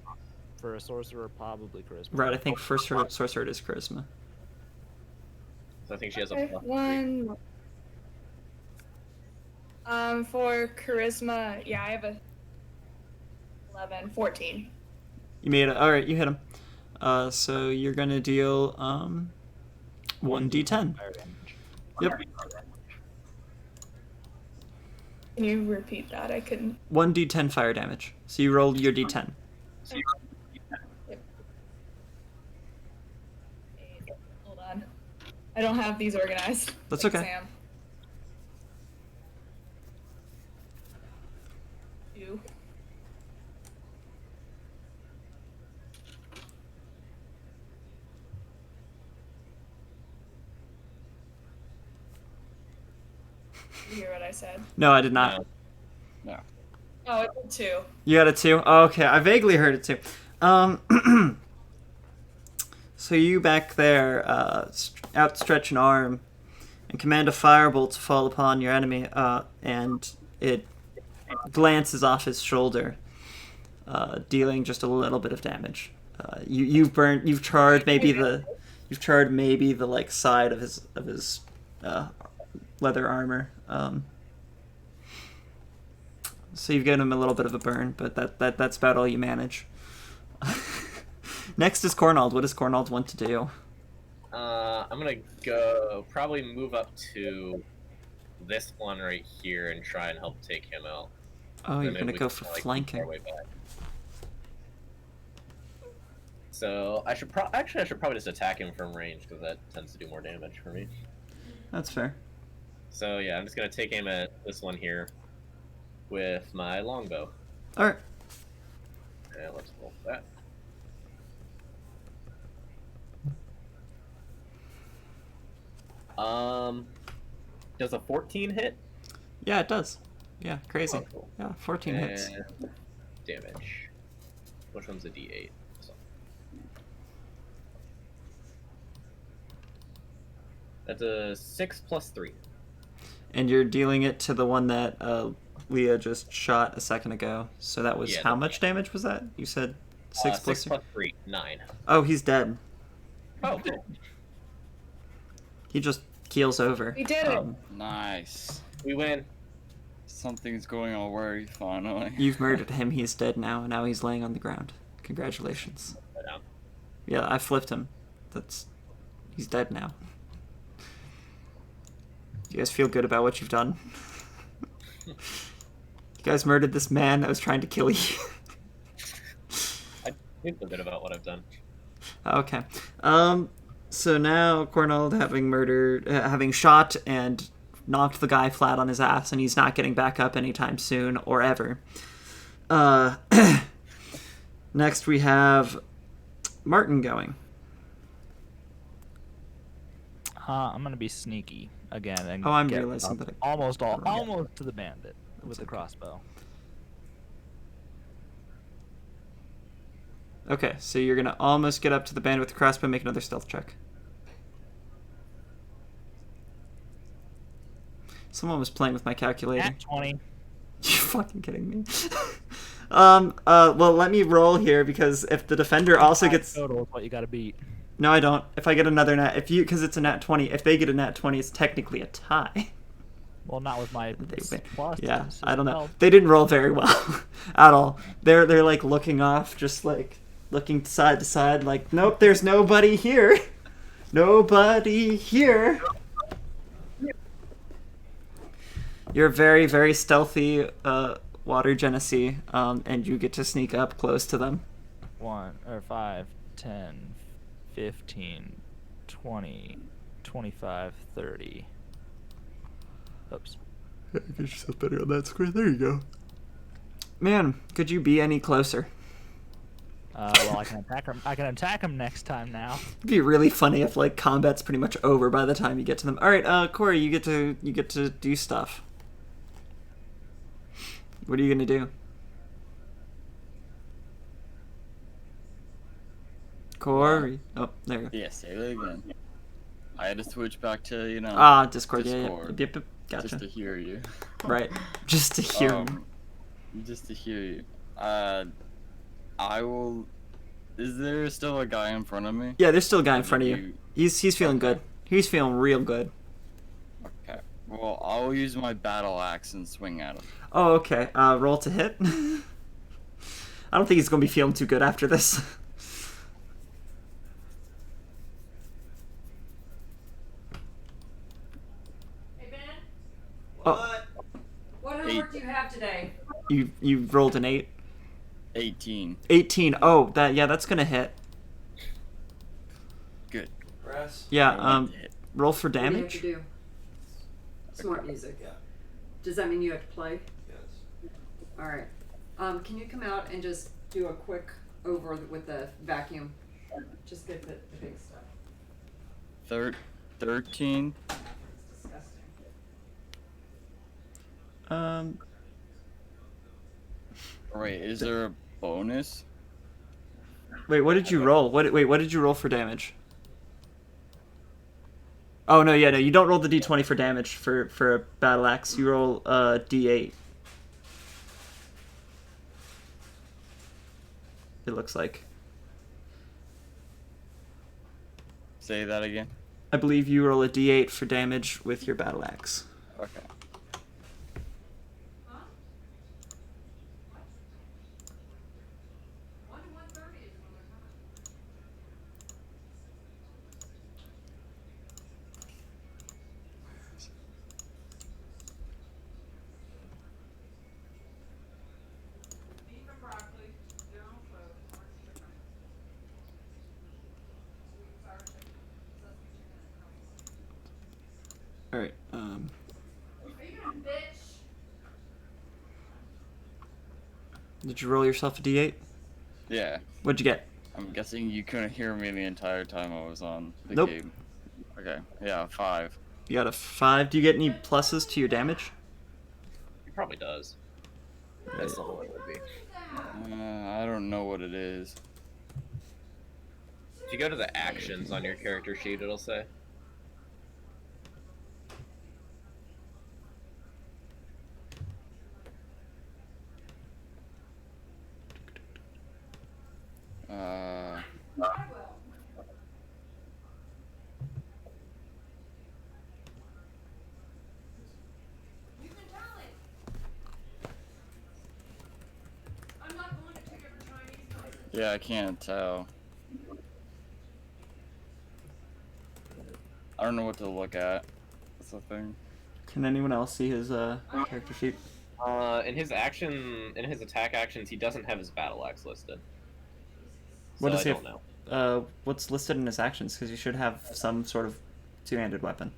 For a sorcerer, probably charisma. Right. I think first sorcerer is charisma. So I think she has a Okay, plus. one. For charisma, yeah, I have a 11, 14. You made it. All right, you hit him. So you're gonna deal 1d10. Fire damage. Yep. Can you repeat that? I couldn't. 1d10 fire damage. So you rolled your d10. Hold on. I don't have these organized. That's like okay. Sam. 2. You hear what I said? No, I did not. No. Oh, it's a 2. You got it too? Oh, okay, I vaguely heard it too. So you back there outstretch an arm and command a firebolt to fall upon your enemy, and it glances off his shoulder, dealing just a little bit of damage. You've charred maybe the like side of his leather armor. So you've given him a little bit of a burn, but that's about all you manage. Next is Cornald. What does Cornald want to do? I'm gonna go probably move up to this one right here and try and help take him out. Oh, you're Then gonna we go can, for like, keep flanking. our way back. So I should probably just attack him from range because that tends to do more damage for me. That's fair. So yeah, I'm just gonna take aim at this one here with my longbow. All right. And let's roll that. Does a 14 hit? Yeah, it does. Yeah, crazy. Oh, cool. Yeah, 14 hits. And damage. Which one's a D8? So. That's a 6 plus 3. And you're dealing it to the one that Leah just shot a second ago. So that was Yeah, how the- much damage was that? You said 6 plus 6 plus 3, 9. Oh, he's dead. Oh, cool. He just keels over. We did it. Nice. We win. Something's going all right, finally. You've murdered him. He's dead now, and now he's laying on the ground. Congratulations. Yeah, I flipped him. He's dead now. You guys feel good about what you've done? You guys murdered this man that was trying to kill you. I feel good about what I've done. Okay. So now Cornald, having shot and knocked the guy flat on his ass, and he's not getting back up anytime soon or ever. Next we have Martin going. I'm gonna be sneaky again and I'm get realizing that almost to the bandit with the crossbow. Okay, so you're gonna almost get up to the bandit with the crossbow. Make another stealth check. Someone was playing with my calculator. Nat 20. You fucking kidding me? Well, let me roll here, because if the defender also gets... Total is what you gotta beat. No, I don't. If I get another nat... Because it's a nat 20. If they get a nat 20, it's technically a tie. Well, not with my plus. Yeah, it's I don't know. 12. They didn't roll very well at all. They're like looking off, just like looking side to side, like, nope, there's nobody here. Nobody here. You're very, very stealthy, Water Genesee, and you get to sneak up close to them. 5, 10, 15, 20, 25, 30. Oops. Get yourself better on that square. There you go. Man, could you be any closer? Well, I can attack him. I can attack him next time now. It'd be really funny if like combat's pretty much over by the time you get to them. All right, Corey, you get to do stuff. What are you gonna do? Corey. Oh, there you go. Yeah, say that again. I had to switch back to, Discord. Discord. Yeah. Gotcha. Just to hear you. Right. Just to hear him. Just to hear you. I will... Is there still a guy in front of me? Yeah, there's still a guy in front of you. He's feeling good. He's feeling real good. Okay. Well, I'll use my battle axe and swing at him. Oh, okay. Roll to hit. I don't think he's gonna be feeling too good after this. Hey, Ben. Oh. What homework do you have today? You rolled an 8. 18. 18. Oh, that's gonna hit. Good. Yeah. Roll for What do you have damage. to do? Smart music. Yeah. Does that mean you have to play? Yes. All right. Can you come out and just do a quick over with the vacuum? Just get the big stuff. 13. It's disgusting. Wait, is there a bonus? Wait, what did you roll? What did you roll for damage? Oh no, you don't roll the d20 for damage for a battle axe. You roll d8. It looks like. Say that again. I believe you roll a d8 for damage with your battle axe. Okay. All right. Did you roll yourself a d8? Yeah. What'd you get? I'm guessing you couldn't hear me the entire time I was on the Nope. game. Okay. Yeah, 5. You got a 5. Do you get any pluses to your damage? He probably does. That's the whole it would be. I don't know what it is. If you go to the actions on your character sheet, it'll say. Yeah, I can't tell. I don't know what to look at. That's the thing. Can anyone else see his character sheet? In his attack actions, he doesn't have his battle axe listed. So What does I he don't have? know. What's listed in his actions? Because you should have some sort of two-handed weapon.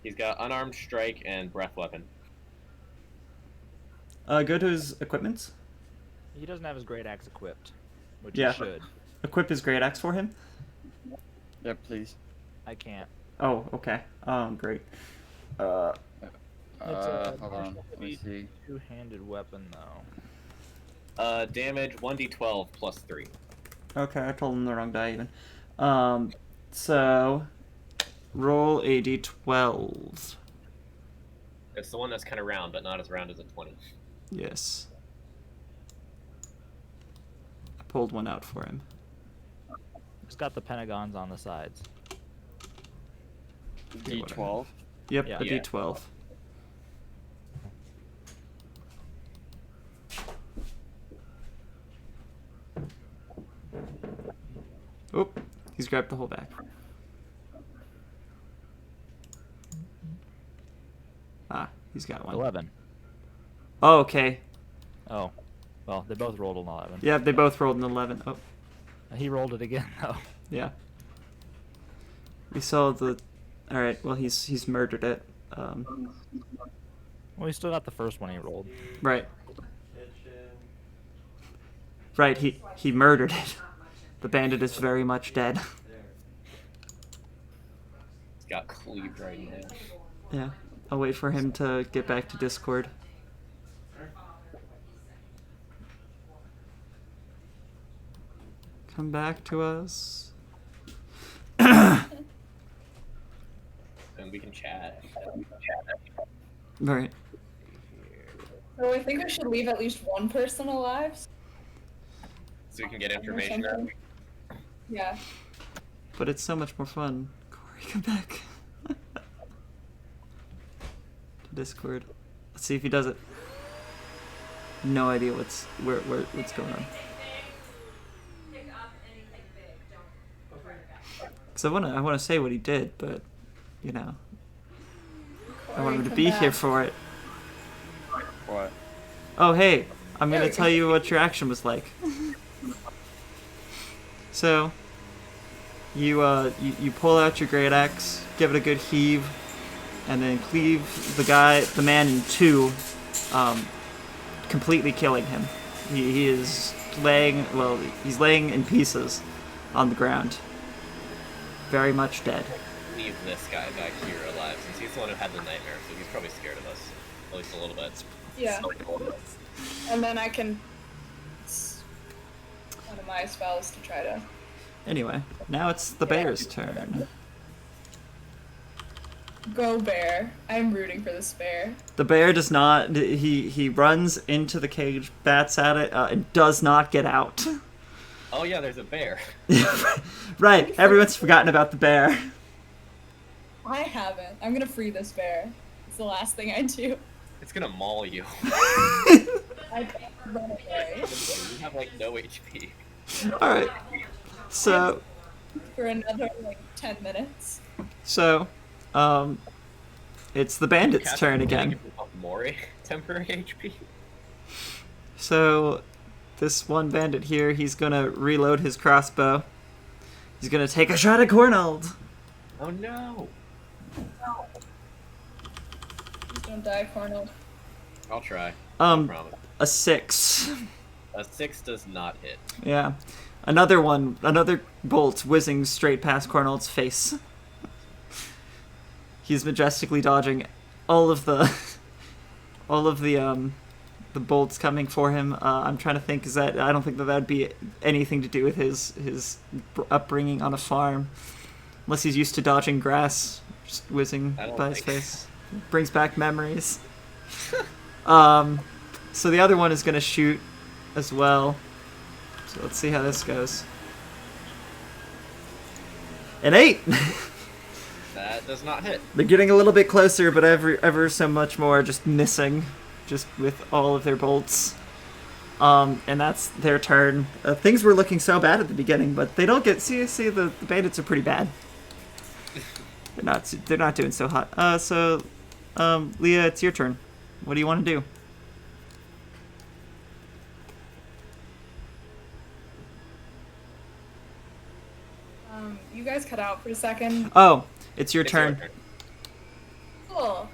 He's got unarmed strike and breath weapon. Go to his equipments. He doesn't have his great axe equipped, which Yeah. he should. Equip his great axe for him. Yeah, please. I can't. Oh, okay. Great. It's Hold on. Let me see. Two-handed weapon though. Damage 1d12 plus 3. Okay, I told him the wrong die even. So roll a d12. It's the one that's kind of round, but not as round as a 20. Yes. I pulled one out for him. It's got the pentagons on the sides. D12. Yep, Yeah. a Yeah. d12. Oop, he's grabbed the whole back. Ah, he's got one. 11. Oh, okay. Oh. Well, they both rolled an 11. Yeah, they both rolled an 11. Oh, He rolled it again though. yeah. We saw the... Alright, well, he's murdered it. Well, he still got the first one he rolled. Right. Right, he murdered it. The bandit is very much dead. He's got cleaved right in half. Yeah. I'll wait for him to get back to Discord. Come back to us. And we can chat. Right. So I think I should leave at least one person alive. So we can get Or information. something. Yeah. But it's so much more fun. Corey, come back. To Discord. Let's see if he does it. No idea what's what's going on. Cause I wanna say what he did, but you know, I want him to Come be back. here for it. What? Oh hey, I'm gonna There we tell go. you what your action was like. So, you pull out your great axe, give it a good heave, and then cleave the man in two, completely killing him. He is he's laying in pieces on the ground, very much dead. Leave this guy back here alive, since he's the one who had the nightmare, so he's probably scared of us. At least a little bit. Yeah. And then I can one of my spells to try to. Anyway, now it's the bear's turn. Go bear. I'm rooting for this bear. The bear does not. He runs into the cage, bats at it, and does not get out. Oh yeah, there's a bear. Right, everyone's forgotten about the bear. I haven't. I'm gonna free this bear. It's the last thing I do. It's gonna maul you. I run away You have like no HP. All right. So, for another like 10 minutes. it's the bandit's Cast turn it, again. give yourself more temporary HP. So, this one bandit here, he's gonna reload his crossbow. He's gonna take a shot at Cornald. Oh no! Please don't die, Cornel. I'll try. Um, I promise. A 6. A 6 does not hit. Yeah. Another bolt whizzing straight past Cornald's face. He's majestically dodging all of the bolts coming for him. I'm trying to think. I don't think that would be anything to do with his upbringing on a farm, unless he's used to dodging grass just whizzing I don't by his think- face. Brings back memories. So the other one is gonna shoot as well. So let's see how this goes. An 8. That does not hit. They're getting a little bit closer, but ever so much more just missing, just with all of their bolts. And that's their turn. Things were looking so bad at the beginning, but they don't get. See, the bandits are pretty bad. They're not doing so hot. Leah, it's your turn. What do you want to do? You guys cut out for a second. Oh, it's your It's your turn. turn. Cool.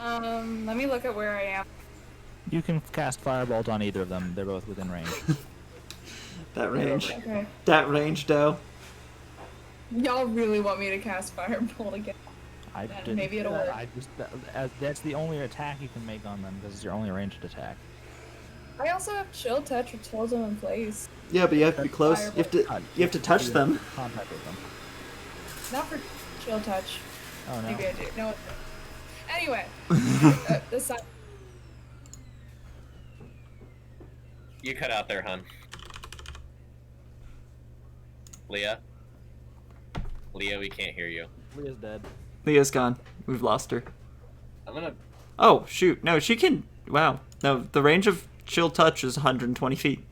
Let me look at where I am. You can cast Firebolt on either of them. They're both within range. That range. Okay. That range, though. Y'all really want me to cast Firebolt again? I Then didn't maybe do it'll that. work. I just that's the only attack you can make on them because it's your only ranged attack. I also have Chill Touch, which holds them in place. Yeah, but you have to be close. You have to touch You them. Contact with them. Not for Chill Touch. Oh no. Maybe I do. No. Anyway, the side. You cut out there, hun. Leah? Leah, we can't hear you. Leah's dead. Leah's gone. We've lost her. I'm gonna... Oh, shoot. No, she can... Wow. No, the range of Chill Touch is 120 feet.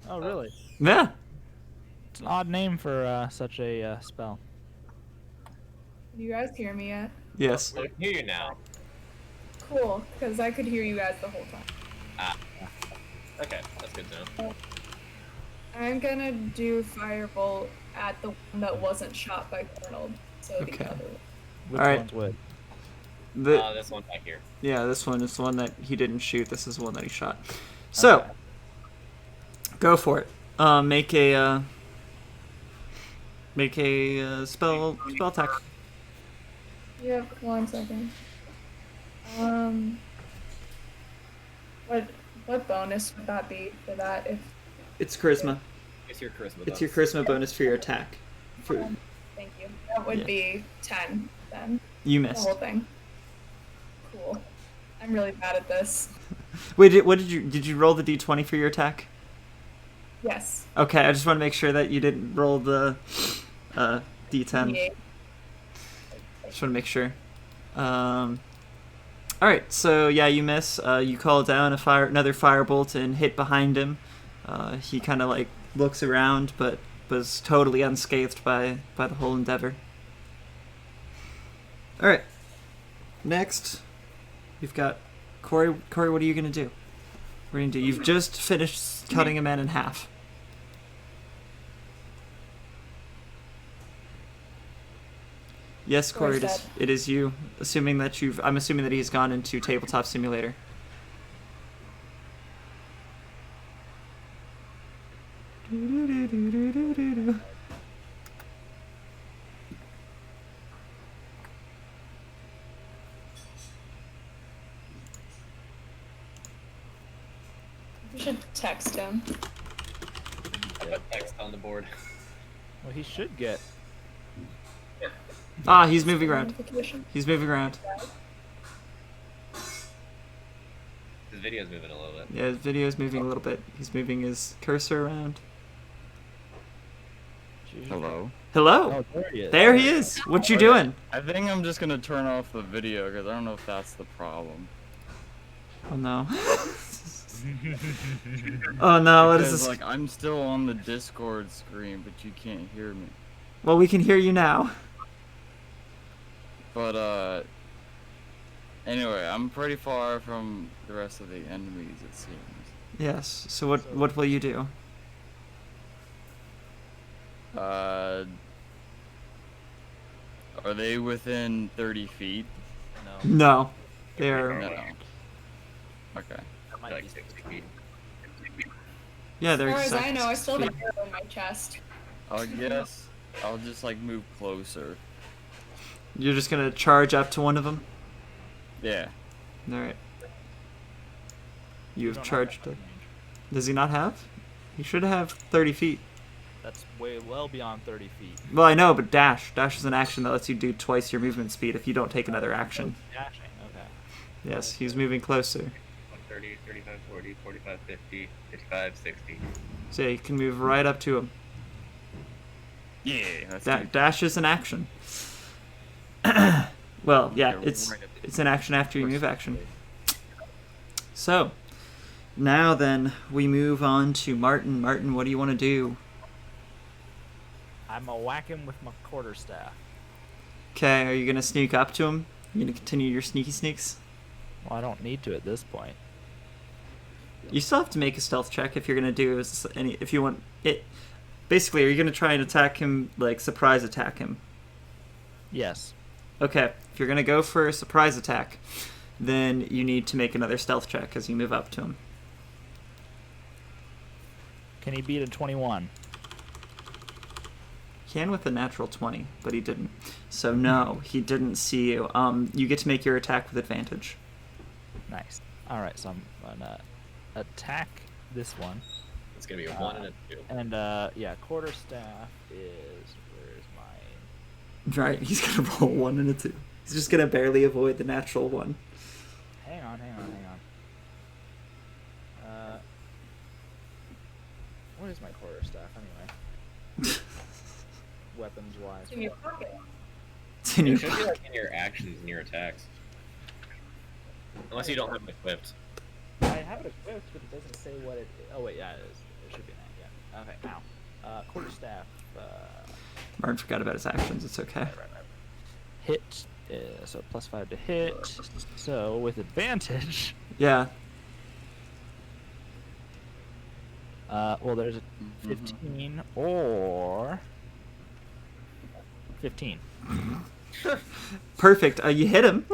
Oh really? Yeah. It's an odd name for such a spell. Can you guys hear me yet? Yes. I can hear you now. Cool, because I could hear you guys the whole time. Okay, that's good to know. I'm gonna do Firebolt at the one that wasn't shot by Arnold. So Okay. the other one. Which Alright. one's which? This one back here. Yeah, this one is the one that he didn't shoot. This is the one that he shot. So, Okay. go for it. Make a spell attack. Yep, 1 second. What bonus would that be for that? If It's charisma. It's your charisma. It's your charisma bonus for your attack. thank you. That would Yeah. be 10 then. You The missed. whole thing. Cool. I'm really bad at this. Wait, what did you roll the d20 for your attack? Yes. Okay, I just want to make sure that you didn't roll the d10. Yeah. Just want to make sure. All right, so yeah, you miss. You call down another firebolt and hit behind him. He kind of like looks around, but was totally unscathed by the whole endeavor. All right. Next, we've got Corey. Corey, what are you gonna do? What are you gonna do? You've just finished cutting a man in half. Yes, Corey, Corey's dead. it is you. Assuming that I'm assuming that he's gone into Tabletop Simulator. You should text him. I put text on the board. Well, he should get. Ah, he's moving around. Notification. He's moving around. His video's moving a little bit. Yeah, his video's moving a little bit. He's moving his cursor around. Hello. Hello. Oh, there he is. There he is. What you doing? I think I'm just gonna turn off the video because I don't know if that's the problem. Oh no. Oh no, what is Because, this? like, I'm still on the Discord screen, but you can't hear me. Well, we can hear you now. But anyway, I'm pretty far from the rest of the enemies, it seems. Yes. So what will you do? Are they within 30 feet? No. No. They're No. Okay. That might Like be 60 feet. yeah, As they're far as I exact know, I still have speed. an arrow in my chest. I guess I'll just like move closer. You're just gonna charge up to one of them. Yeah. All right. You You've don't have charged. that range. Does he not have? He should have 30 feet. That's well beyond 30 feet. Well, I know, but dash. Dash is an action that lets you do twice your movement speed if you don't take another action. Dashing. Okay. Yes, he's moving closer. 30, 35, 40, 45, 50, 55, 60. So yeah, you can move right up to him. Yeah. That's Dash is an action. Well, yeah, Yeah, it's right at the- an action after you move action. So, Now then, we move on to Martin. Martin, what do you want to do? I'm a whack him with my quarterstaff. Okay, are you going to sneak up to him? You going to continue your sneaky sneaks? Well, I don't need to at this point. You still have to make a stealth check if you're going to do any. If you want it. Basically, are you going to try and attack him, like surprise attack him? Yes. Okay, if you're going to go for a surprise attack, then you need to make another stealth check as you move up to him. Can he beat a 21? Can with a natural 20, but he didn't. So no, he didn't see you. You get to make your attack with advantage. Nice. All right, so I'm gonna attack this one. It's gonna be a 1 and a 2. And yeah, quarterstaff is where's mine? Right, he's gonna roll 1 and a 2. He's just gonna barely avoid the natural 1. Hang on. What is my quarterstaff anyway? Weapons wise. It's in your pocket. It's in It your should be pocket. like in your actions and your attacks. Unless you don't have it equipped. I have it equipped, but it doesn't say what it. Oh wait, yeah, it is. It should be that. Yeah. Okay. Now, quarterstaff. Martin forgot about his actions. It's okay. Right. Hit. So +5 to hit. So with advantage. Yeah. Well, there's a 15 or 15. Perfect. You hit him.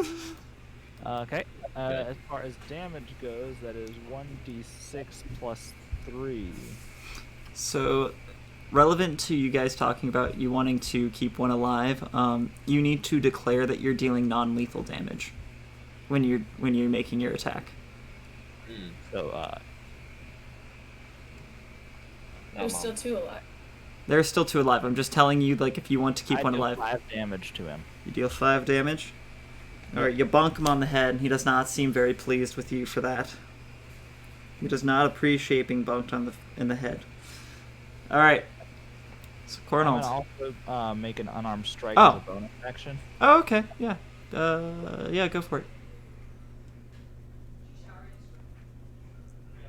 Okay. As far as damage goes, that is 1d6 plus 3. So, relevant to you guys talking about you wanting to keep one alive, you need to declare that you're dealing non-lethal damage when you're making your attack. So, There's still 2 alive. There are still 2 alive. I'm just telling you, like, if you want to keep I one do alive. 5 damage to him. You deal 5 damage. Alright, you bonk him on the head. He does not seem very pleased with you for that. He does not appreciate being bonked in the head. Alright. So, I'm Cornald. gonna also make an unarmed strike Oh. as a bonus action. Oh, okay. Yeah. Yeah, go for it.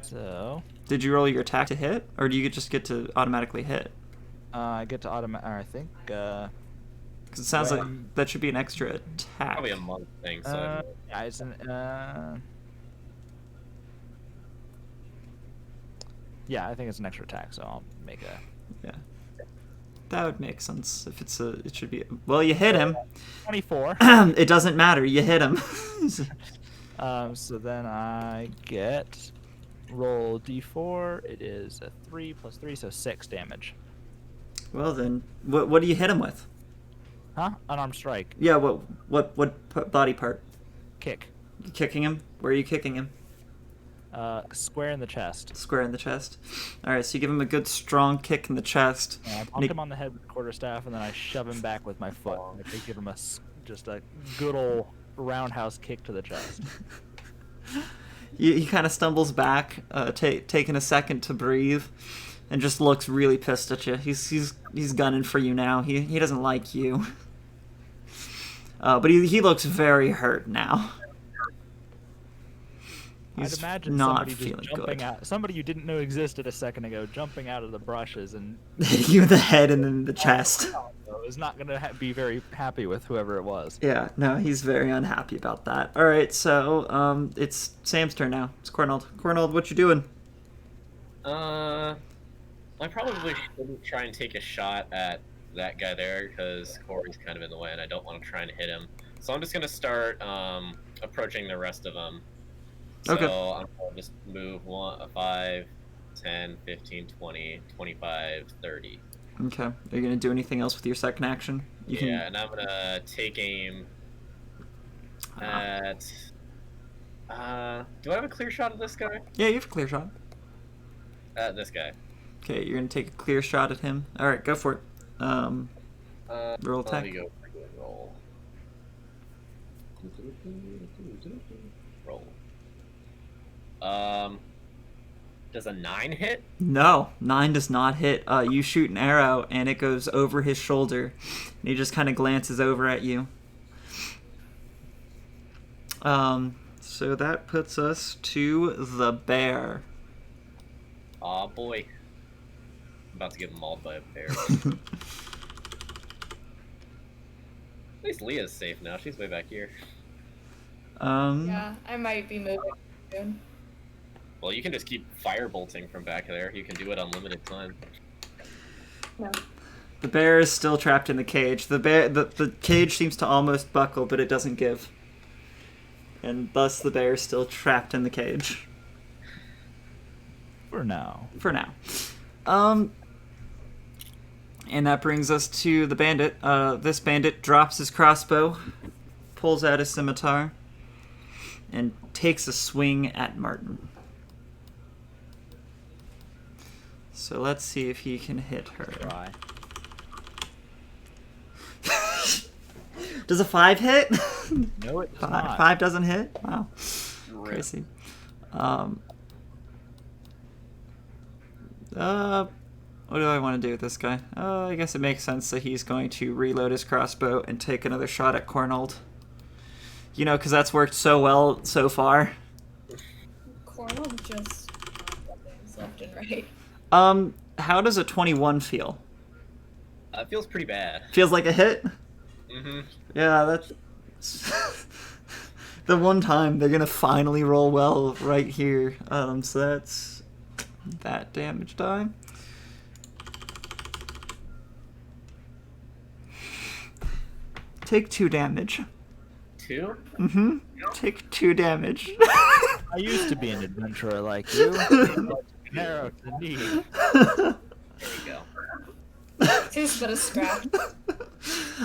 So, Did you roll your attack to hit? Or do you just get to automatically hit? I get to I think, 'Cause it sounds like When- that should be an extra attack. Probably a month thing, so yeah, it's an, yeah, I think it's an extra attack, so I'll make a Yeah. That would make sense. If it's it should be. Well, you hit him. 24. It doesn't matter. You hit him. So then I get roll d4. It is a 3 plus 3, so 6 damage. Well then, what do you hit him with? Huh? Unarmed strike. Yeah. What body part? Kick. You kicking him? Where are you kicking him? Square in the chest. Square in the chest. All right. So you give him a good strong kick in the chest. And I And pump he- him on the head with the quarterstaff, and then I shove him back with my foot. I give him just a good old roundhouse kick to the chest. He kind of stumbles back, taking a second to breathe, and just looks really pissed at you. He's gunning for you now. He doesn't like you. But he looks very hurt now. He's I'd imagine not somebody just feeling jumping good. out, somebody you didn't know existed a second ago, jumping out of the brushes and Hitting you in the head and then the chest. is not going to be very happy with whoever it was. Yeah, no, he's very unhappy about that. All right, so it's Sam's turn now. It's Cornald. Cornald, what you doing? I probably shouldn't try and take a shot at that guy there because Corey's kind of in the way and I don't want to try and hit him. So I'm just gonna start approaching the rest of them. So Okay. I'm gonna just move 5, 10, 15, 20, 25, 30. Okay. Are you gonna do anything else with your second action? You Yeah, and I'm gonna take aim at. Do I have a clear shot at this guy? Yeah, you have a clear shot. At this guy. Okay, you're gonna take a clear shot at him. All right, go for it. Roll Let attack. me go for a good roll. Roll. Does a 9 hit? No, 9 does not hit. You shoot an arrow and it goes over his shoulder, and he just kind of glances over at you. So that puts us to the bear. Aw, boy. I'm about to get mauled by a bear. At least Leah's safe now. She's way back here. Yeah, I might be moving soon. Well, you can just keep firebolting from back there. You can do it unlimited time. No. The bear is still trapped in the cage. The cage seems to almost buckle, but it doesn't give. And thus the bear is still trapped in the cage. For now. For now. And that brings us to the bandit. This bandit drops his crossbow, pulls out his scimitar, and takes a swing at Martin. So let's see if he can hit her. Try. Does a 5 hit? No, it does Five, not. 5 doesn't hit? Wow. Rip. Crazy. What do I want to do with this guy? I guess it makes sense that he's going to reload his crossbow and take another shot at Cornold. You know, because that's worked so well so far. Cornel just things left and right. How does a 21 feel? It feels pretty bad. Feels like a hit? Mm-hmm. Yeah, that's... the one time they're gonna finally roll well right here. So that's... that damage die. Take 2 damage. 2? Mm-hmm. Take 2 damage. I used to be an adventurer like you. Narrow to need. There you go. Tastes but a scrap.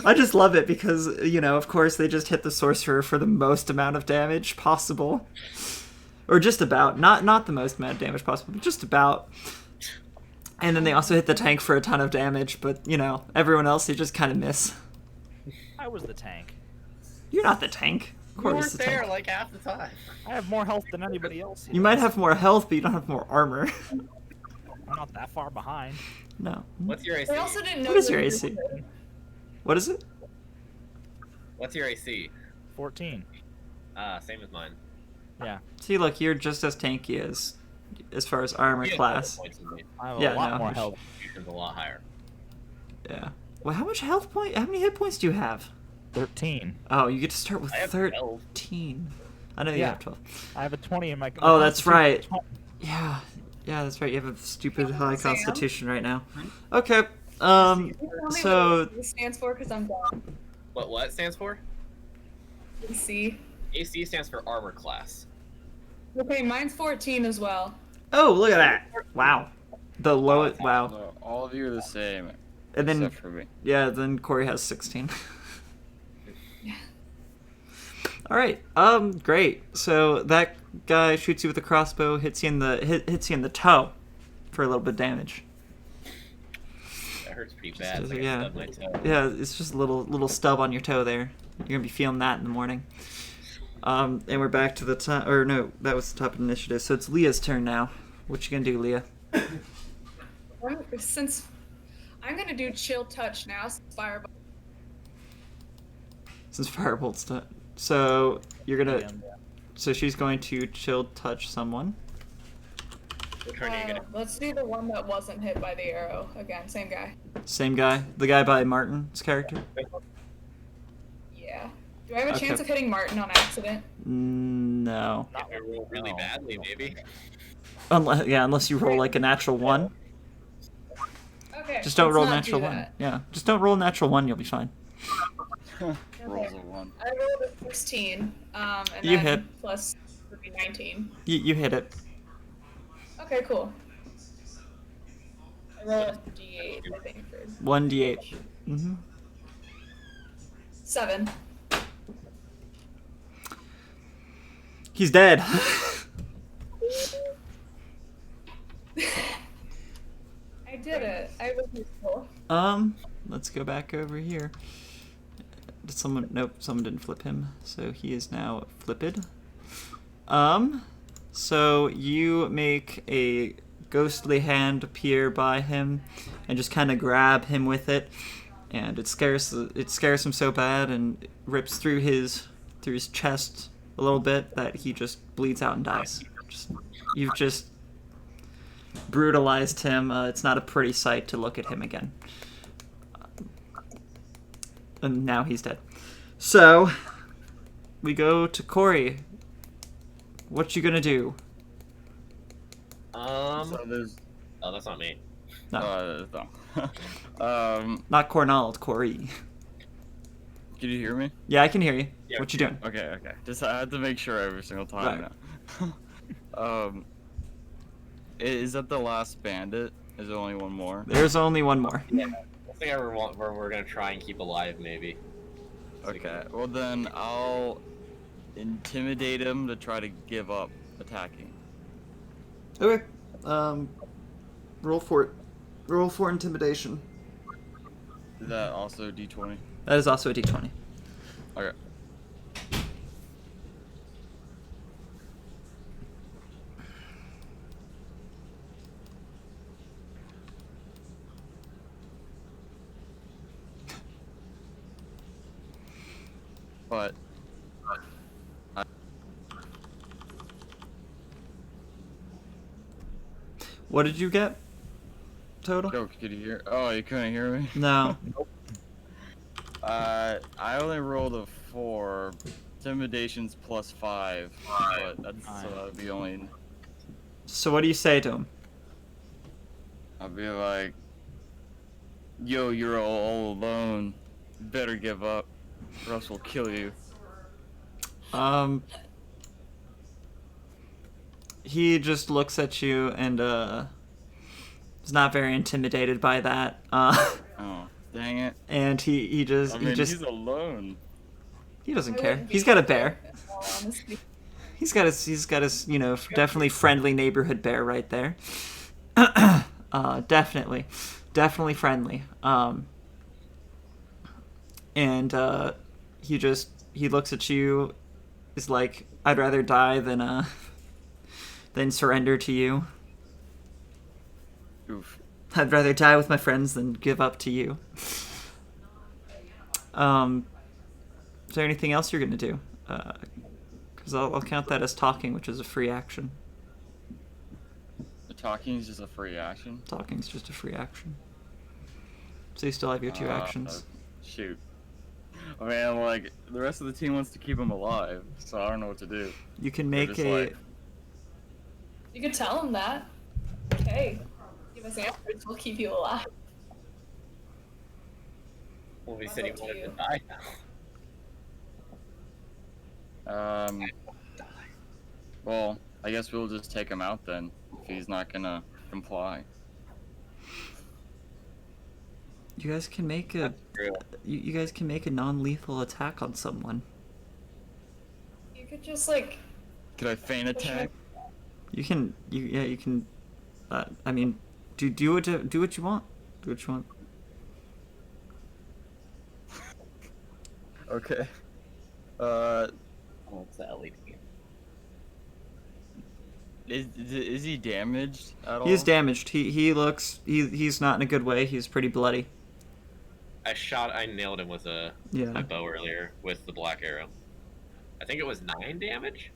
I just love it because, you know, of course they just hit the sorcerer for the most amount of damage possible. Or just about. Not the most amount of damage possible, but just about. And then they also hit the tank for a ton of damage, but, you know, everyone else, they just kind of miss. I was the tank. You're not the tank. Of You course weren't the there tank. like half the time. I have more health than anybody else here. You might have more health, but you don't have more armor. I'm not that far behind. No. What's your AC? I also didn't know What is that your you AC? were- What is it? What's your AC? 14. Same as mine. Yeah. See, look, you're just as tanky as far as armor You have class. more points than me. I have a Yeah, lot no. more health. Constitution's a lot higher. Yeah. Well, how much health point? How many hit points do you have? 13. Oh, you get to start with I have 13. I know you Yeah. have 12. I have a 20 in my. Oh, that's constitution. right. Yeah, that's right. You have a stupid high Sam? constitution right now. Okay. Can you tell me So what AC stands for? Because I'm dumb. What stands for? AC. AC stands for armor class. Okay, mine's 14 as well. oh, look at that! Wow, the lowest. Wow, So all of you are the same, and then except for me. yeah, then Corey has 16. All right. Great. So that guy shoots you with a crossbow, hits you in the toe for a little bit of damage. That hurts pretty bad. It's Just- like yeah. I stubbed my toe. Yeah, it's just a little stub on your toe there. You're gonna be feeling that in the morning. And we're back to the top. Or no, that was the top of the initiative. So it's Leah's turn now. What you gonna do, Leah? Since I'm gonna do chill touch now, fireball. Since Firebolt's done. So you're gonna. Yeah. So she's going to chill touch someone. Which one are you gonna? Let's do the one that wasn't hit by the arrow again. Same guy. Same guy. The guy by Martin's character. Yeah. Do I have a Okay. chance of hitting Martin on accident? No. If I roll really No. badly, maybe. Unless you roll like a natural 1. Okay. Just don't let's roll not natural do 1. that. Yeah. Just don't roll natural 1. You'll be fine. Rolls a 1. I rolled a 16. And You then hit. plus would be 19. You hit it. Okay, cool. I rolled a d8, I think, for 1d8. Mm-hmm. 7. He's dead. I did it. I was useful. Let's go back over here. Did someone? Nope, someone didn't flip him, so he is now flipped. So you make a ghostly hand appear by him, and just kind of grab him with it, and it scares him so bad, and it rips through his chest a little bit that he just bleeds out and dies. You've just brutalized him. It's not a pretty sight to look at him again. And now he's dead. So, we go to Corey. What you gonna do? So there's... Oh, that's not me. No. No. Not Cornald, Corey. Can you hear me? Yeah, I can hear you. Yeah. What you doing? Okay. Just I had to make sure every single time now. Is that the last bandit? Is there only one more? There's only one more. Yeah. I think we're gonna try and keep alive, maybe. Okay. Well then, I'll intimidate him to try to give up attacking. Okay. Roll for it. Roll for intimidation. Is that also D20? That is also a d20. Okay. But What did you get? Total? oh, could you hear? Oh, you couldn't hear me? No. I only rolled a 4. Intimidation's +5, but that's so that'd be only. So what do you say to him? I'll be like, "Yo, you're all alone. Better give up, or else we'll kill you." He just looks at you and is not very intimidated by that. Oh, dang it! And he just I mean, he just he's alone. he doesn't I care. wouldn't He's be got a there, bear. in all honesty. He's got his you know, definitely friendly neighborhood bear right there. Definitely friendly. And he looks at you, is like, I'd rather die than surrender to you. Oof. I'd rather die with my friends than give up to you. Is there anything else you're gonna do? Because I'll count that as talking, which is a free action. The talking is just a free action. Talking's just a free action. So you still have your two actions. Shoot. I mean, like, the rest of the team wants to keep him alive, so I don't know what to do. You can They're make just a. like- You could tell him that. Hey, give us answers, we'll keep you alive. Well, he That's said he up to wanted to you. die now. Well, I guess we'll just take him out then, if he's not gonna comply. You guys can make a. True. You guys can make a non-lethal attack on someone. You could just like Could I feign attack? You can. You can. I mean, do what you want. Do what you want. Okay. Oh, it's the LED. Is he damaged at all? He is damaged. He looks. He's not in a good way. He's pretty bloody. I nailed him with my Yeah. bow earlier with the black arrow. I think it was 9 damage.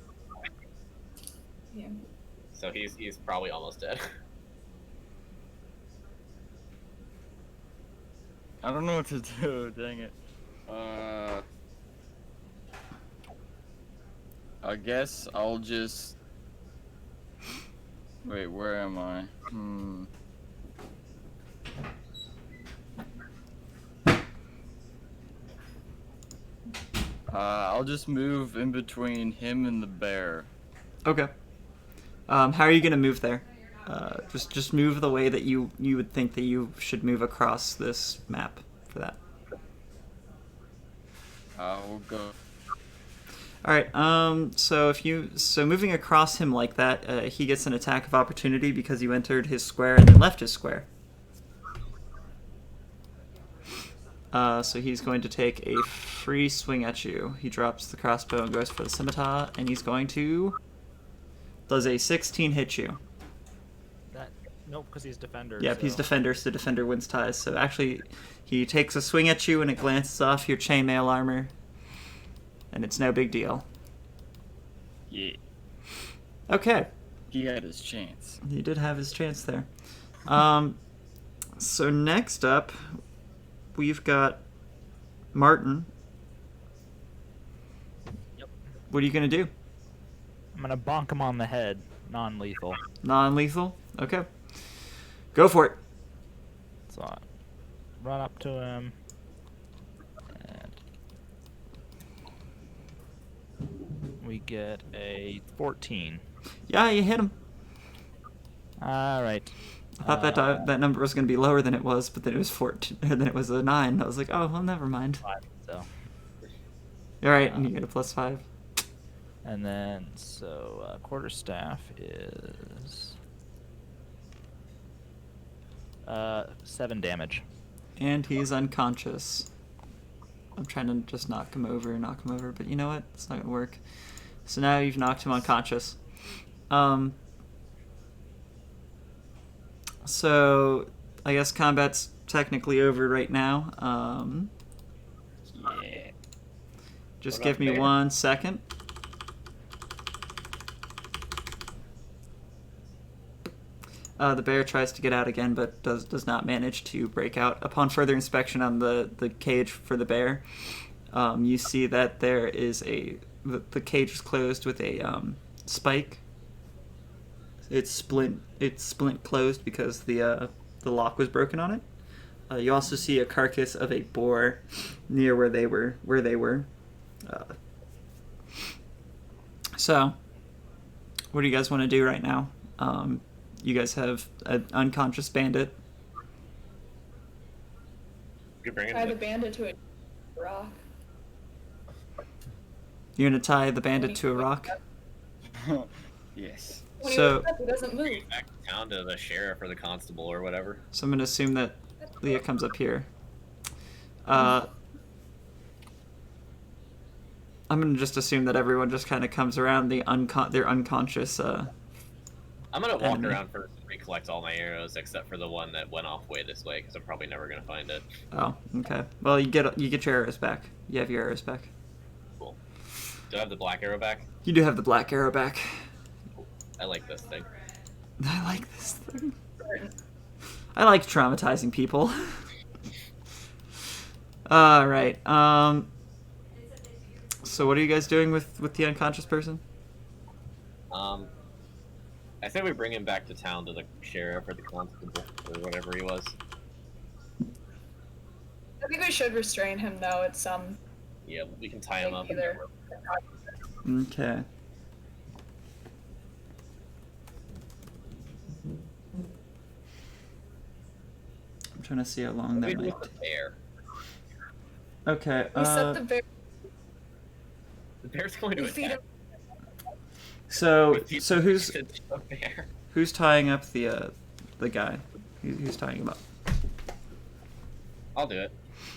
yeah. So he's probably almost dead. I don't know what to do. Dang it. I guess I'll just. Wait, where am I? I'll just move in between him and the bear. Okay. How are you gonna move there? Just move the way that you would think that you should move across this map for that. We'll go. All right. So moving across him like that, he gets an attack of opportunity because you entered his square and then left his square. So he's going to take a free swing at you. He drops the crossbow and goes for the scimitar, and he's going to. Does a 16 hit you? Nope, because he's defender. Yep, so. he's defender, so defender wins ties. So actually, he takes a swing at you, and it glances off your chainmail armor, and it's no big deal. Yeah, Okay. he had his chance. He did have his chance there. So next up, we've got Martin. Yep. What are you gonna do? I'm gonna bonk him on the head, non-lethal. Non-lethal? Okay. Go for it. So I run up to him, and we get a 14. Yeah, you hit him. All right. I thought that number was gonna be lower than it was, but then it was 14. Then it was a 9. I was like, oh well, never mind. 5, so. All right, and you get a +5. And then, so quarterstaff is 7 damage. And he's unconscious. I'm trying to just knock him over, but you know what? It's not gonna work. So now you've knocked him unconscious. So I guess combat's technically over right now. Yeah. Just What give about me Bear? 1 second. The bear tries to get out again, but does not manage to break out. Upon further inspection on the cage for the bear, you see that there is the cage is closed with a spike. It's splint closed because the lock was broken on it. You also see a carcass of a boar near where they were. So, what do you guys want to do right now? You guys have an unconscious bandit. You bring Tie the it. bandit to a rock. You're gonna tie the bandit to a rock. Yes. When So- he wakes up, he doesn't move. Back to town to the sheriff or the constable or whatever. So I'm gonna assume that Leah comes up here. I'm gonna just assume that everyone just kind of comes around their unconscious. I'm gonna walk Enemy. around first and recollect all my arrows except for the one that went off way this way because I'm probably never gonna find it. Oh, okay. Well, you get your arrows back. You have your arrows back. Cool. Do I have the black arrow back? You do have the black arrow back. I like this thing. I like this thing. I like traumatizing people. All right. So what are you guys doing with the unconscious person? I think we bring him back to town to the sheriff or the constable or whatever he was. I think we should restrain him though. It's Yeah, we can tie him up. either. Okay. I'm trying to see how long We that do might. the bear. Okay. We set the bear. The bear's going to We feed attack. him. So We feed who's the bear. who's tying up the guy? Who's tying him up? I'll do it.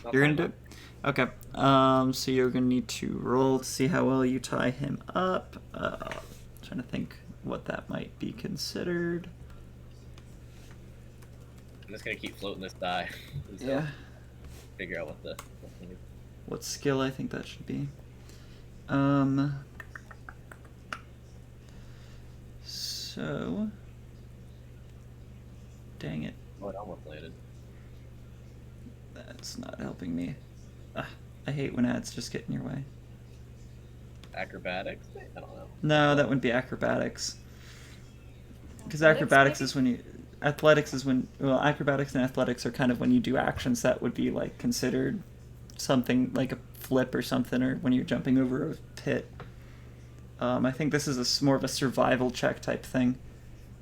I'll You're tie gonna do him it. Okay. So you're gonna need to roll to see how well you tie him up. Trying to think what that might be considered. I'm just gonna keep floating this die. until Yeah. Figure out what the thing is. What skill I think that should be. So. Dang it. Oh, it almost landed. That's not helping me. I hate when ads just get in your way. Acrobatics? I don't know. No, that wouldn't be acrobatics. Because Athletics, acrobatics maybe? is when you. Athletics is when. Well, acrobatics and athletics are kind of when you do actions that would be like considered something like a flip or something, or when you're jumping over a pit. I think this is more of a survival check type thing.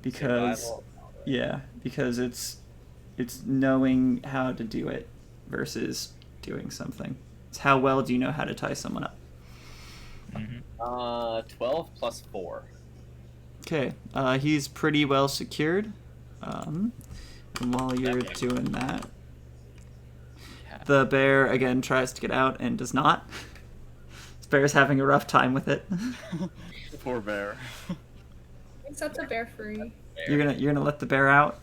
Because. Survival? Yeah, because it's knowing how to do it versus doing something. It's how well do you know how to tie someone up. 12 plus 4. Okay, he's pretty well secured. And while you're doing that, the bear again tries to get out and does not. This bear's having a rough time with it. Poor bear. We set the bear free. You're gonna let the bear out.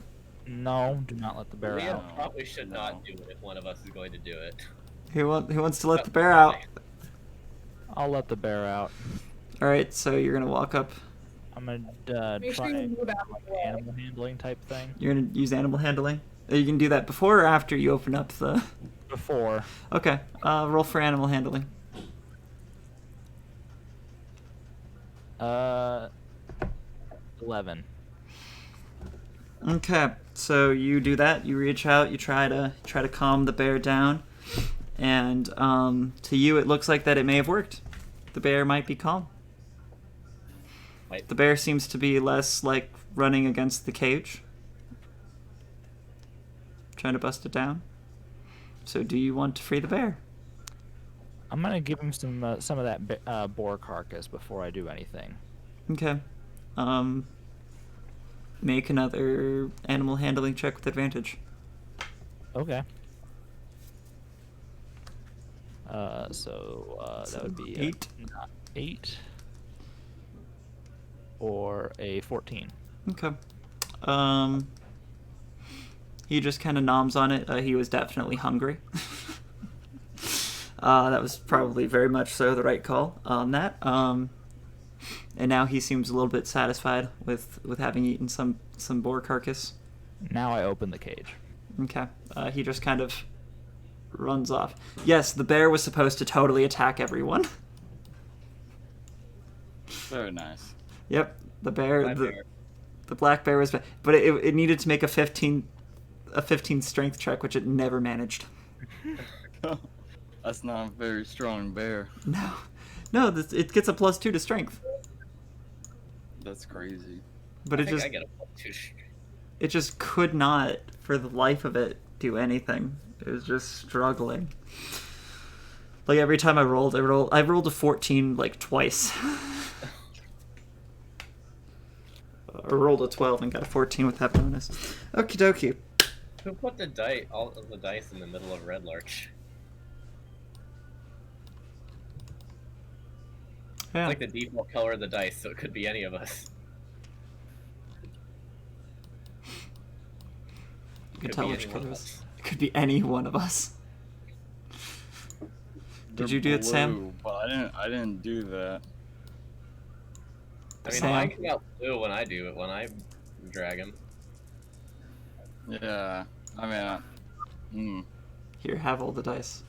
No, do not let the bear Leah out. probably should No. not do it if one of us is going to do it. Who wants to let the bear out? I'll let the bear out. All right, so you're gonna walk up. I'm gonna Make try sure you and move out of the way. animal handling type thing. You're gonna use animal handling. You can do that before or after you open up the. Before. Okay. Roll for animal handling. 11. Okay, so you do that. You reach out. You try to calm the bear down, and to you it looks like that it may have worked. The bear might be calm. The bear seems to be less like running against the cage, trying to bust it down. So, do you want to free the bear? I'm gonna give him some of that boar carcass before I do anything. Okay. Make another animal handling check with advantage. Okay. So that would be 8. 8 or a 14. Okay. He just kind of noms on it. He was definitely hungry. That was probably very much so the right call on that. And now he seems a little bit satisfied with having eaten some boar carcass. Now I open the cage. Okay. He just kind of runs off. Yes, the bear was supposed to totally attack everyone. Very nice. Yep. The bear, My bear. the black bear was, but it needed to make a 15 strength check, which it never managed. That's not a very strong bear. No, it gets a +2 to strength. That's crazy. But I it think just I get a +2. it just could not, for the life of it, do anything. It was just struggling. Like every time I rolled a 14 like twice. I rolled a 12 and got a 14 with that bonus. Okie dokie. Who put all of the dice in the middle of Red Larch? Yeah. It's like the default color of the dice, so it could be any of us. You can Could tell be which any one of colors. us. It could be any one of us. Did you do it, Sam? Blue, but I didn't do that. I mean, Sam? I come out blue when I do it, when I drag him. Yeah. I mean, Here, have all the dice.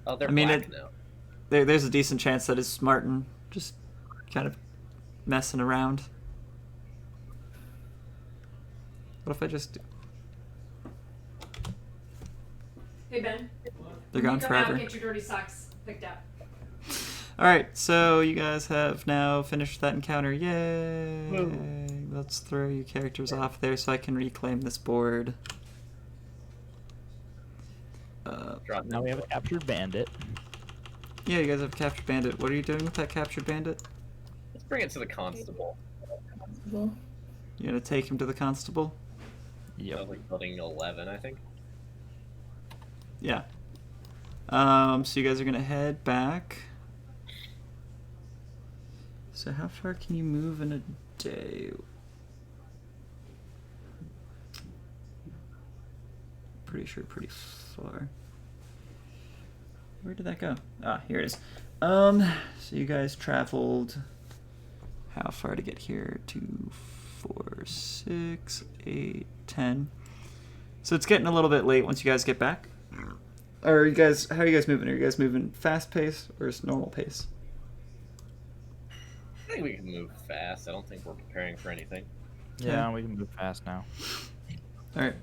Oh, they're I mean, black now. There's a decent chance that it's Martin just kind of messing around. What if I just... Hey Ben. They're When gone you come forever. Out, get your dirty socks picked up. Alright, so you guys have now finished that encounter. Yay! Woo. Let's throw your characters off there so I can reclaim this board. Drop Now we have a captured bandit. Yeah, you guys have captured bandit. What are you doing with that captured bandit? Let's bring it to the constable. Well, You're gonna take him to the constable? That was like building 11, I think. Yeah. So you guys are gonna head back. So how far can you move in a day? Pretty sure pretty far. Where did that go? Ah, here it is. So you guys traveled how far to get here? 2, 4, 6, 8, 10. So it's getting a little bit late once you guys get back. Or are you guys, how are you guys moving? Are you guys moving fast pace or is normal pace? I think we can move fast. I don't think we're preparing for anything. Yeah, we can move fast now. All right.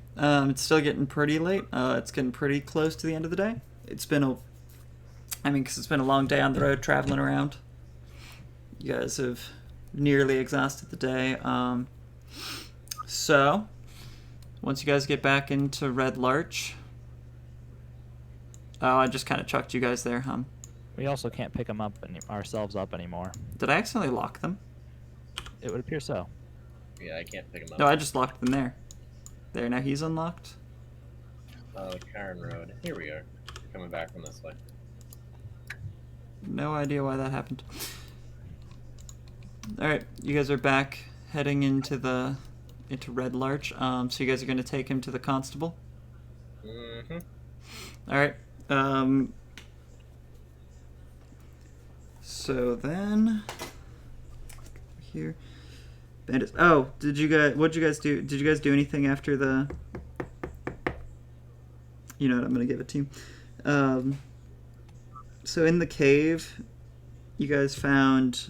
It's still getting pretty late. It's getting pretty close to the end of the day. It's been because it's been a long day on the road traveling around. You guys have nearly exhausted the day. So once you guys get back into Red Larch. Oh, I just kind of chucked you guys there, huh? We also can't pick them up ourselves up anymore. Did I accidentally lock them? It would appear so. Yeah, I can't pick him up. No, I just locked them there. There, now he's unlocked. Oh, Karen Road. Here we are. Coming back from this way. No idea why that happened. Alright, you guys are back heading into Red Larch. So you guys are gonna take him to the constable? Mm-hmm. Alright. So So then here, bandits. Oh, what'd you guys do? Did you guys do anything after the? You know what? I'm gonna give it to you. So in the cave, you guys found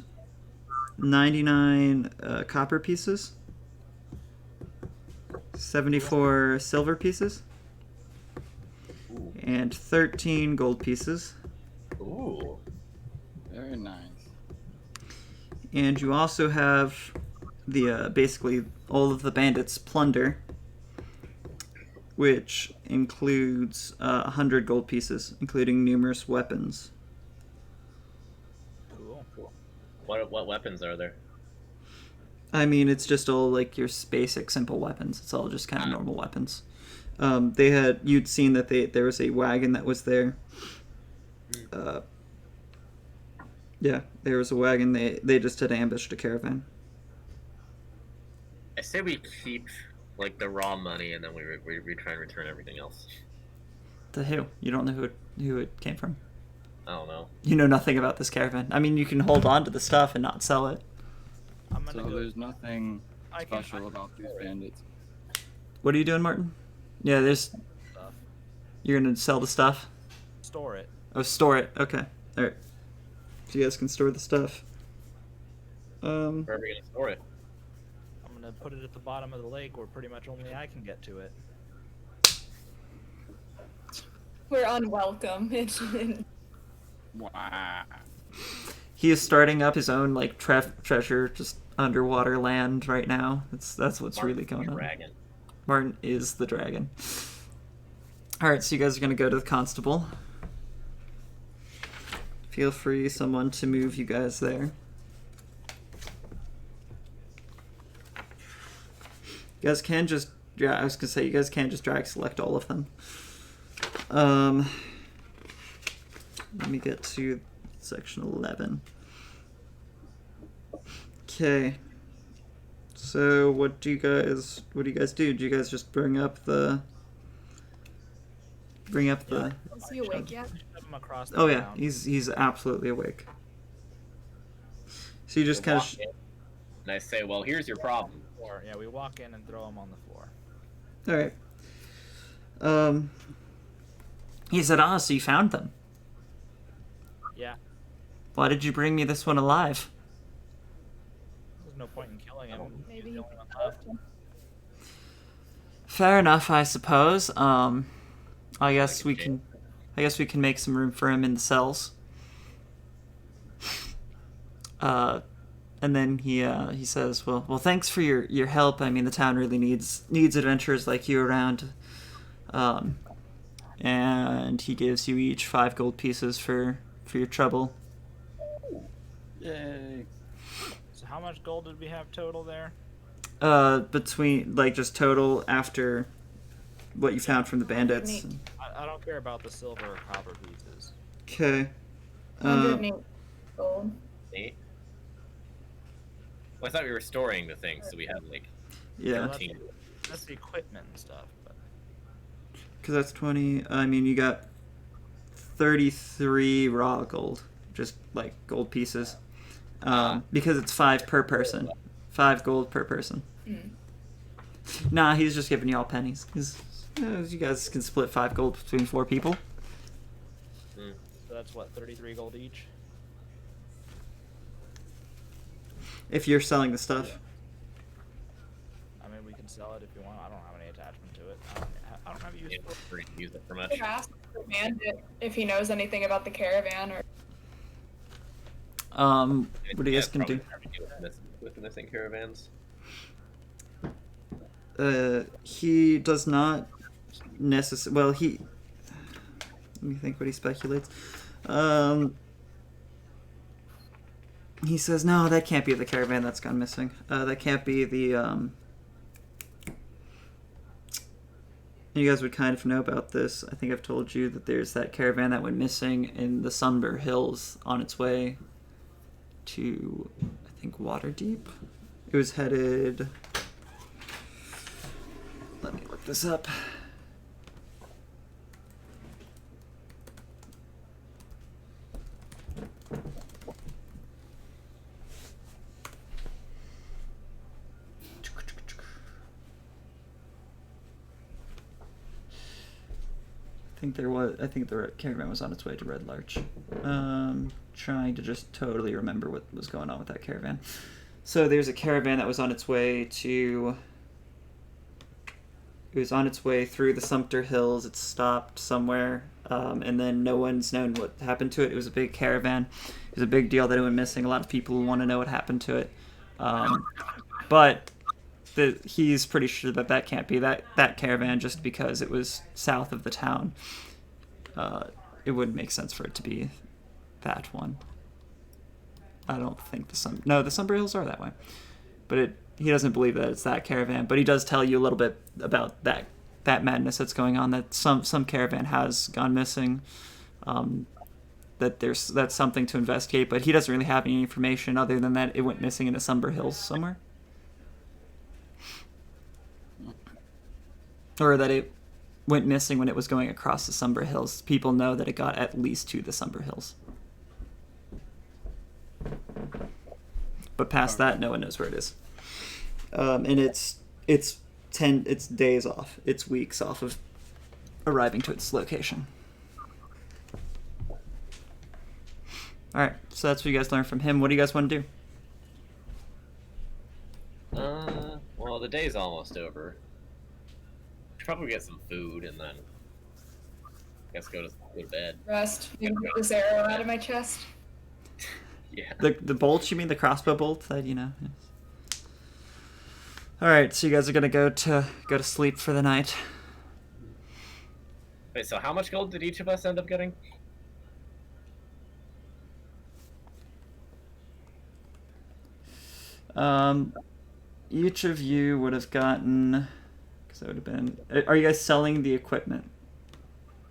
99 copper pieces, 74 silver pieces, and 13 gold pieces. Ooh. Very nice. And you also have the basically all of the bandits' plunder, which includes 100 gold pieces, including numerous weapons. Cool. What weapons are there? I mean, it's just all like your basic simple weapons. It's all just kind of normal weapons. You'd seen that there was a wagon that was there. Yeah, there was a wagon. They just had ambushed a caravan. I say we keep like the raw money and then we try and return everything else. To who? You don't know who it came from. I don't know. You know nothing about this caravan. I mean, you can hold on to the stuff and not sell it. So there's nothing special about these bandits. What are you doing, Martin? Yeah, there's Stuff. You're gonna sell the stuff? Store it. Oh, store it. Okay. Alright. So you guys can store the stuff. Where are we gonna store it? I'm gonna put it at the bottom of the lake where pretty much only I can get to it. We're unwelcome. Wow. He is starting up his own like treasure, just underwater land right now. That's what's really going on. Dragon. Martin is the dragon. Alright, so you guys are gonna go to the constable. Feel free, someone, to move you guys there. You guys can just, yeah, I was gonna say, you guys can just drag select all of them. Let me get to section 11. Okay. So what do you guys do? Do you guys just bring up the Is he awake yet? Shove 'em across the Oh yeah, ground. he's absolutely awake. So you just We'll kind walk in, and I say, well, here's your problem. Or, yeah, we walk in and throw them on the floor. all right. He said, so you found them. Yeah. Why did you bring me this one alive? There's no point in killing him. Maybe He's he the only one left. Fair enough, I suppose. I guess we can make some room for him in the cells. And then he says, well, thanks for your help. I mean, the town really needs adventurers like you around. And he gives you each 5 gold pieces for your trouble. Yay. So how much gold did we have total there? Between like just total after what you found from the bandits. Neat. I don't care about the silver or copper pieces. Okay. 108 gold. 8? Well, I thought we were storing the things, so we had like Yeah. 13. That's the equipment and stuff. But Because that's 20. I mean, you got 33 raw gold, just like gold pieces. Because it's 5 per person. 5 gold per person. Mm. Nah, he's just giving you all pennies. You guys can split 5 gold between 4 people. so that's what, 33 gold each? If you're selling the stuff. I mean, we can sell it if you want. I don't have any attachment to it. I don't have use Yeah, for it. we're going to use it for I much. could ask the bandit if he knows anything about the caravan or. What do you guys can do? With the missing caravans. He does not necessarily. Well, he. Let me think what he speculates. He says, no, that can't be the caravan that's gone missing. That can't be the. You guys would kind of know about this. I think I've told you that there's that caravan that went missing in the Sunbur Hills on its way to, I think, Waterdeep. It was headed. Let me look this up. think the caravan was on its way to Red Larch. Trying to just totally remember what was going on with that caravan. So there's a caravan that was on its way to. It was on its way through the Sumter Hills. It stopped somewhere, and then no one's known what happened to it. It was a big caravan. It was a big deal that it went missing. A lot of people want to know what happened to it. But he's pretty sure that can't be that caravan just because it was south of the town. It wouldn't make sense for it to be that one. I don't think the Sumter Hills are that way. But he doesn't believe that it's that caravan, but he does tell you a little bit about that madness that's going on, that some caravan has gone missing, that's something to investigate, but he doesn't really have any information other than that it went missing in the Sumter Hills somewhere. Or that it went missing when it was going across the Sumter Hills. People know that it got at least to the Sumter Hills. But past that, no one knows where it is. And it's days off. It's weeks off of arriving to its location. All right, so that's what you guys learned from him. What do you guys want to do? Well, the day's almost over. Should probably get some food and then I guess go to bed. Rest. Maybe get this arrow out of my chest. Yeah. The bolt, you mean the crossbow bolt that you know? Yes. All right, so you guys are gonna go to sleep for the night. Wait, so how much gold did each of us end up getting? Each of you would have gotten, because that would have been. Are you guys selling the equipment?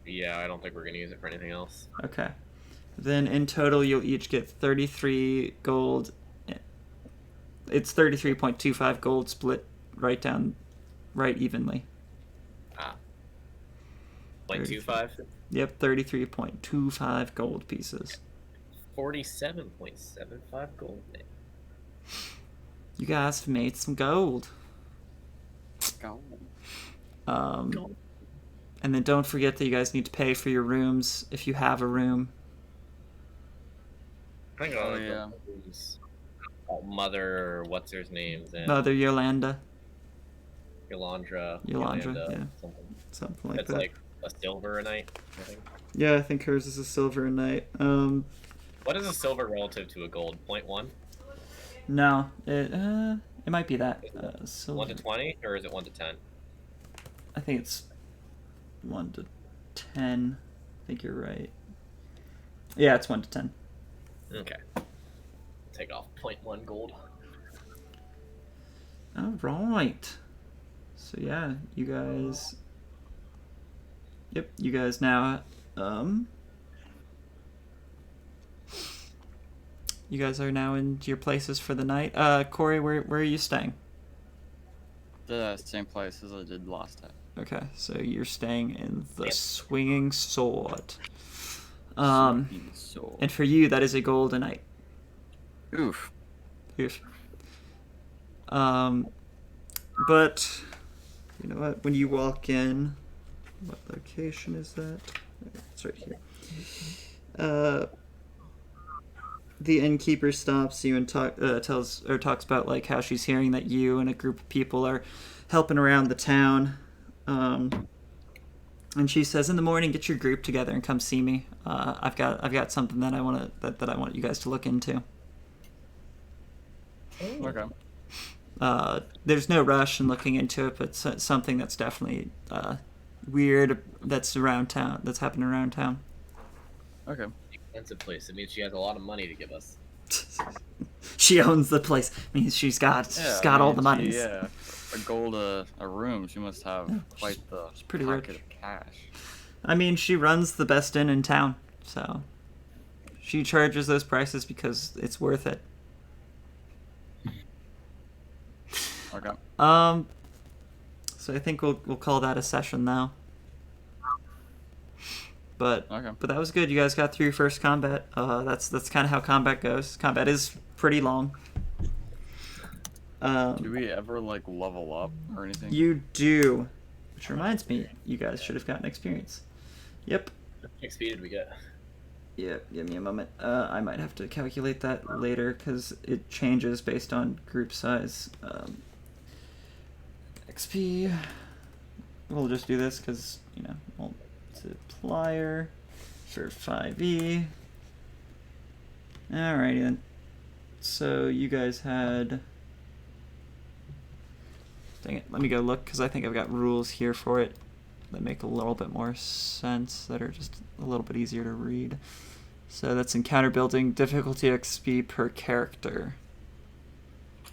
Yeah, I don't think we're gonna use it for anything else. Okay. Then in total, you'll each get 33 gold. It's 33.25 gold split right evenly. 0.25? Yep, 33.25 gold pieces. 47.75 gold. You guys have made some gold. Gold. And then don't forget that you guys need to pay for your rooms if you have a room. I think Mother, what's her name's in? Mother Yolanda. Yolandra, yeah. something like it's that. Like a silver a night, I think. Yeah, I think hers is a silver a night. What is a silver relative to a gold? 0.1? No, it might be that. Silver. 1 to 20, or is it 1 to 10? I think it's 1 to 10. I think you're right. Yeah, it's 1 to 10. Okay. Take off 0.1 gold. All right. So yeah, you guys. Yep, you guys now. You guys are now in your places for the night. Corey, where are you staying? The same place as I did last time. Okay, so you're staying in the Swinging Sword. Sword. And for you, that is a gold a night. Oof. Oof. But you know what? When you walk in, what location is that? It's right here. The innkeeper stops you and talks about like how she's hearing that you and a group of people are helping around the town. And she says, "In the morning, get your group together and come see me. I've got something that I want you guys to look into." Okay. There's no rush in looking into it, but something that's definitely weird that's around town. That's happening around town. Okay. Expensive place. It means she has a lot of money to give us. She owns the place. I mean, she's got all the money. Yeah. A gold a room. She must have quite the pretty pocket rich. of cash. I mean, she runs the best inn in town, so she charges those prices because it's worth it. Okay. So I think we'll call that a session now. But that was good. You guys got through your first combat. That's kind of how combat goes. Combat is pretty long. Do we ever like level up or anything? You do, which reminds me, you guys should have gotten experience. Yep. XP did we get? Yeah, give me a moment. I might have to calculate that later because it changes based on group size. XP. We'll just do this because, you know, multiplier for 5e. Alrighty then. So you guys had... Dang it, let me go look because I think I've got rules here for it that make a little bit more sense, that are just a little bit easier to read. So that's encounter building, difficulty XP per character.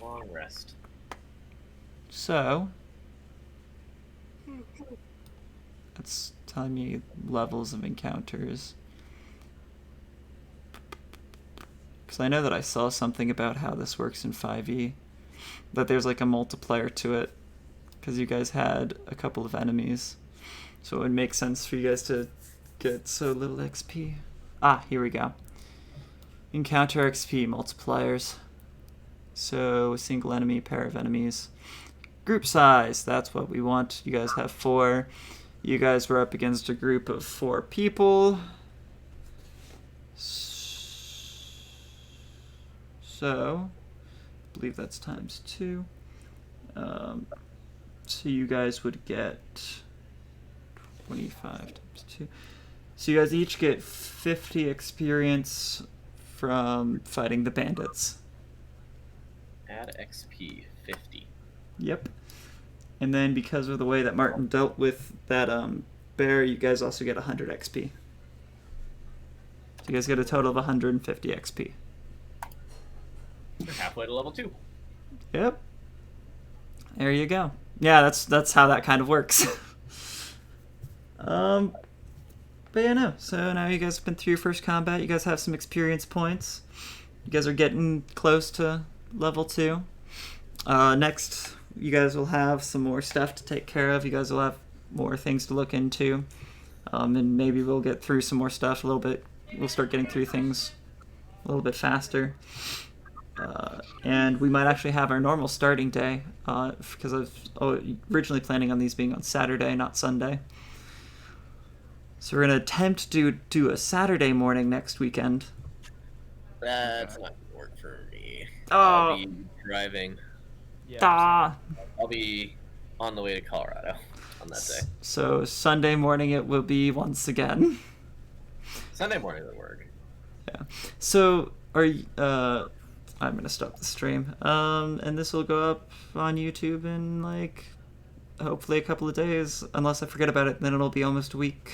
Long rest. So that's telling me levels of encounters. Because I know that I saw something about how this works in 5e, that there's like a multiplier to it, because you guys had a couple of enemies. So it would make sense for you guys to get so little XP. Ah, here we go. Encounter XP multipliers. So a single enemy, pair of enemies. Group size, that's what we want. You guys have 4. You guys were up against a group of 4 people. So, I believe that's times 2. So you guys would get 25 times 2. So you guys each get 50 experience from fighting the bandits. Add XP 50. Yep. And then because of the way that Martin dealt with that bear, you guys also get 100 XP. So you guys get a total of 150 XP. We're halfway to level 2. Yep. There you go. Yeah, that's how that kind of works. But yeah, no. So now you guys have been through your first combat. You guys have some experience points. You guys are getting close to level 2. Next, you guys will have some more stuff to take care of. You guys will have more things to look into. And maybe we'll get through some more stuff a little bit. We'll start getting through things a little bit faster. And we might actually have our normal starting day, because I was originally planning on these being on Saturday, not Sunday. So we're going to attempt to do a Saturday morning next weekend. That's not gonna work for me. Oh. I'll be driving. Yeah. Ah. I'll be on the way to Colorado on that day. So Sunday morning it will be once again. Sunday morning would work. Yeah. So are you, I'm going to stop the stream. And this will go up on YouTube in like hopefully a couple of days, unless I forget about it, then it'll be almost a week.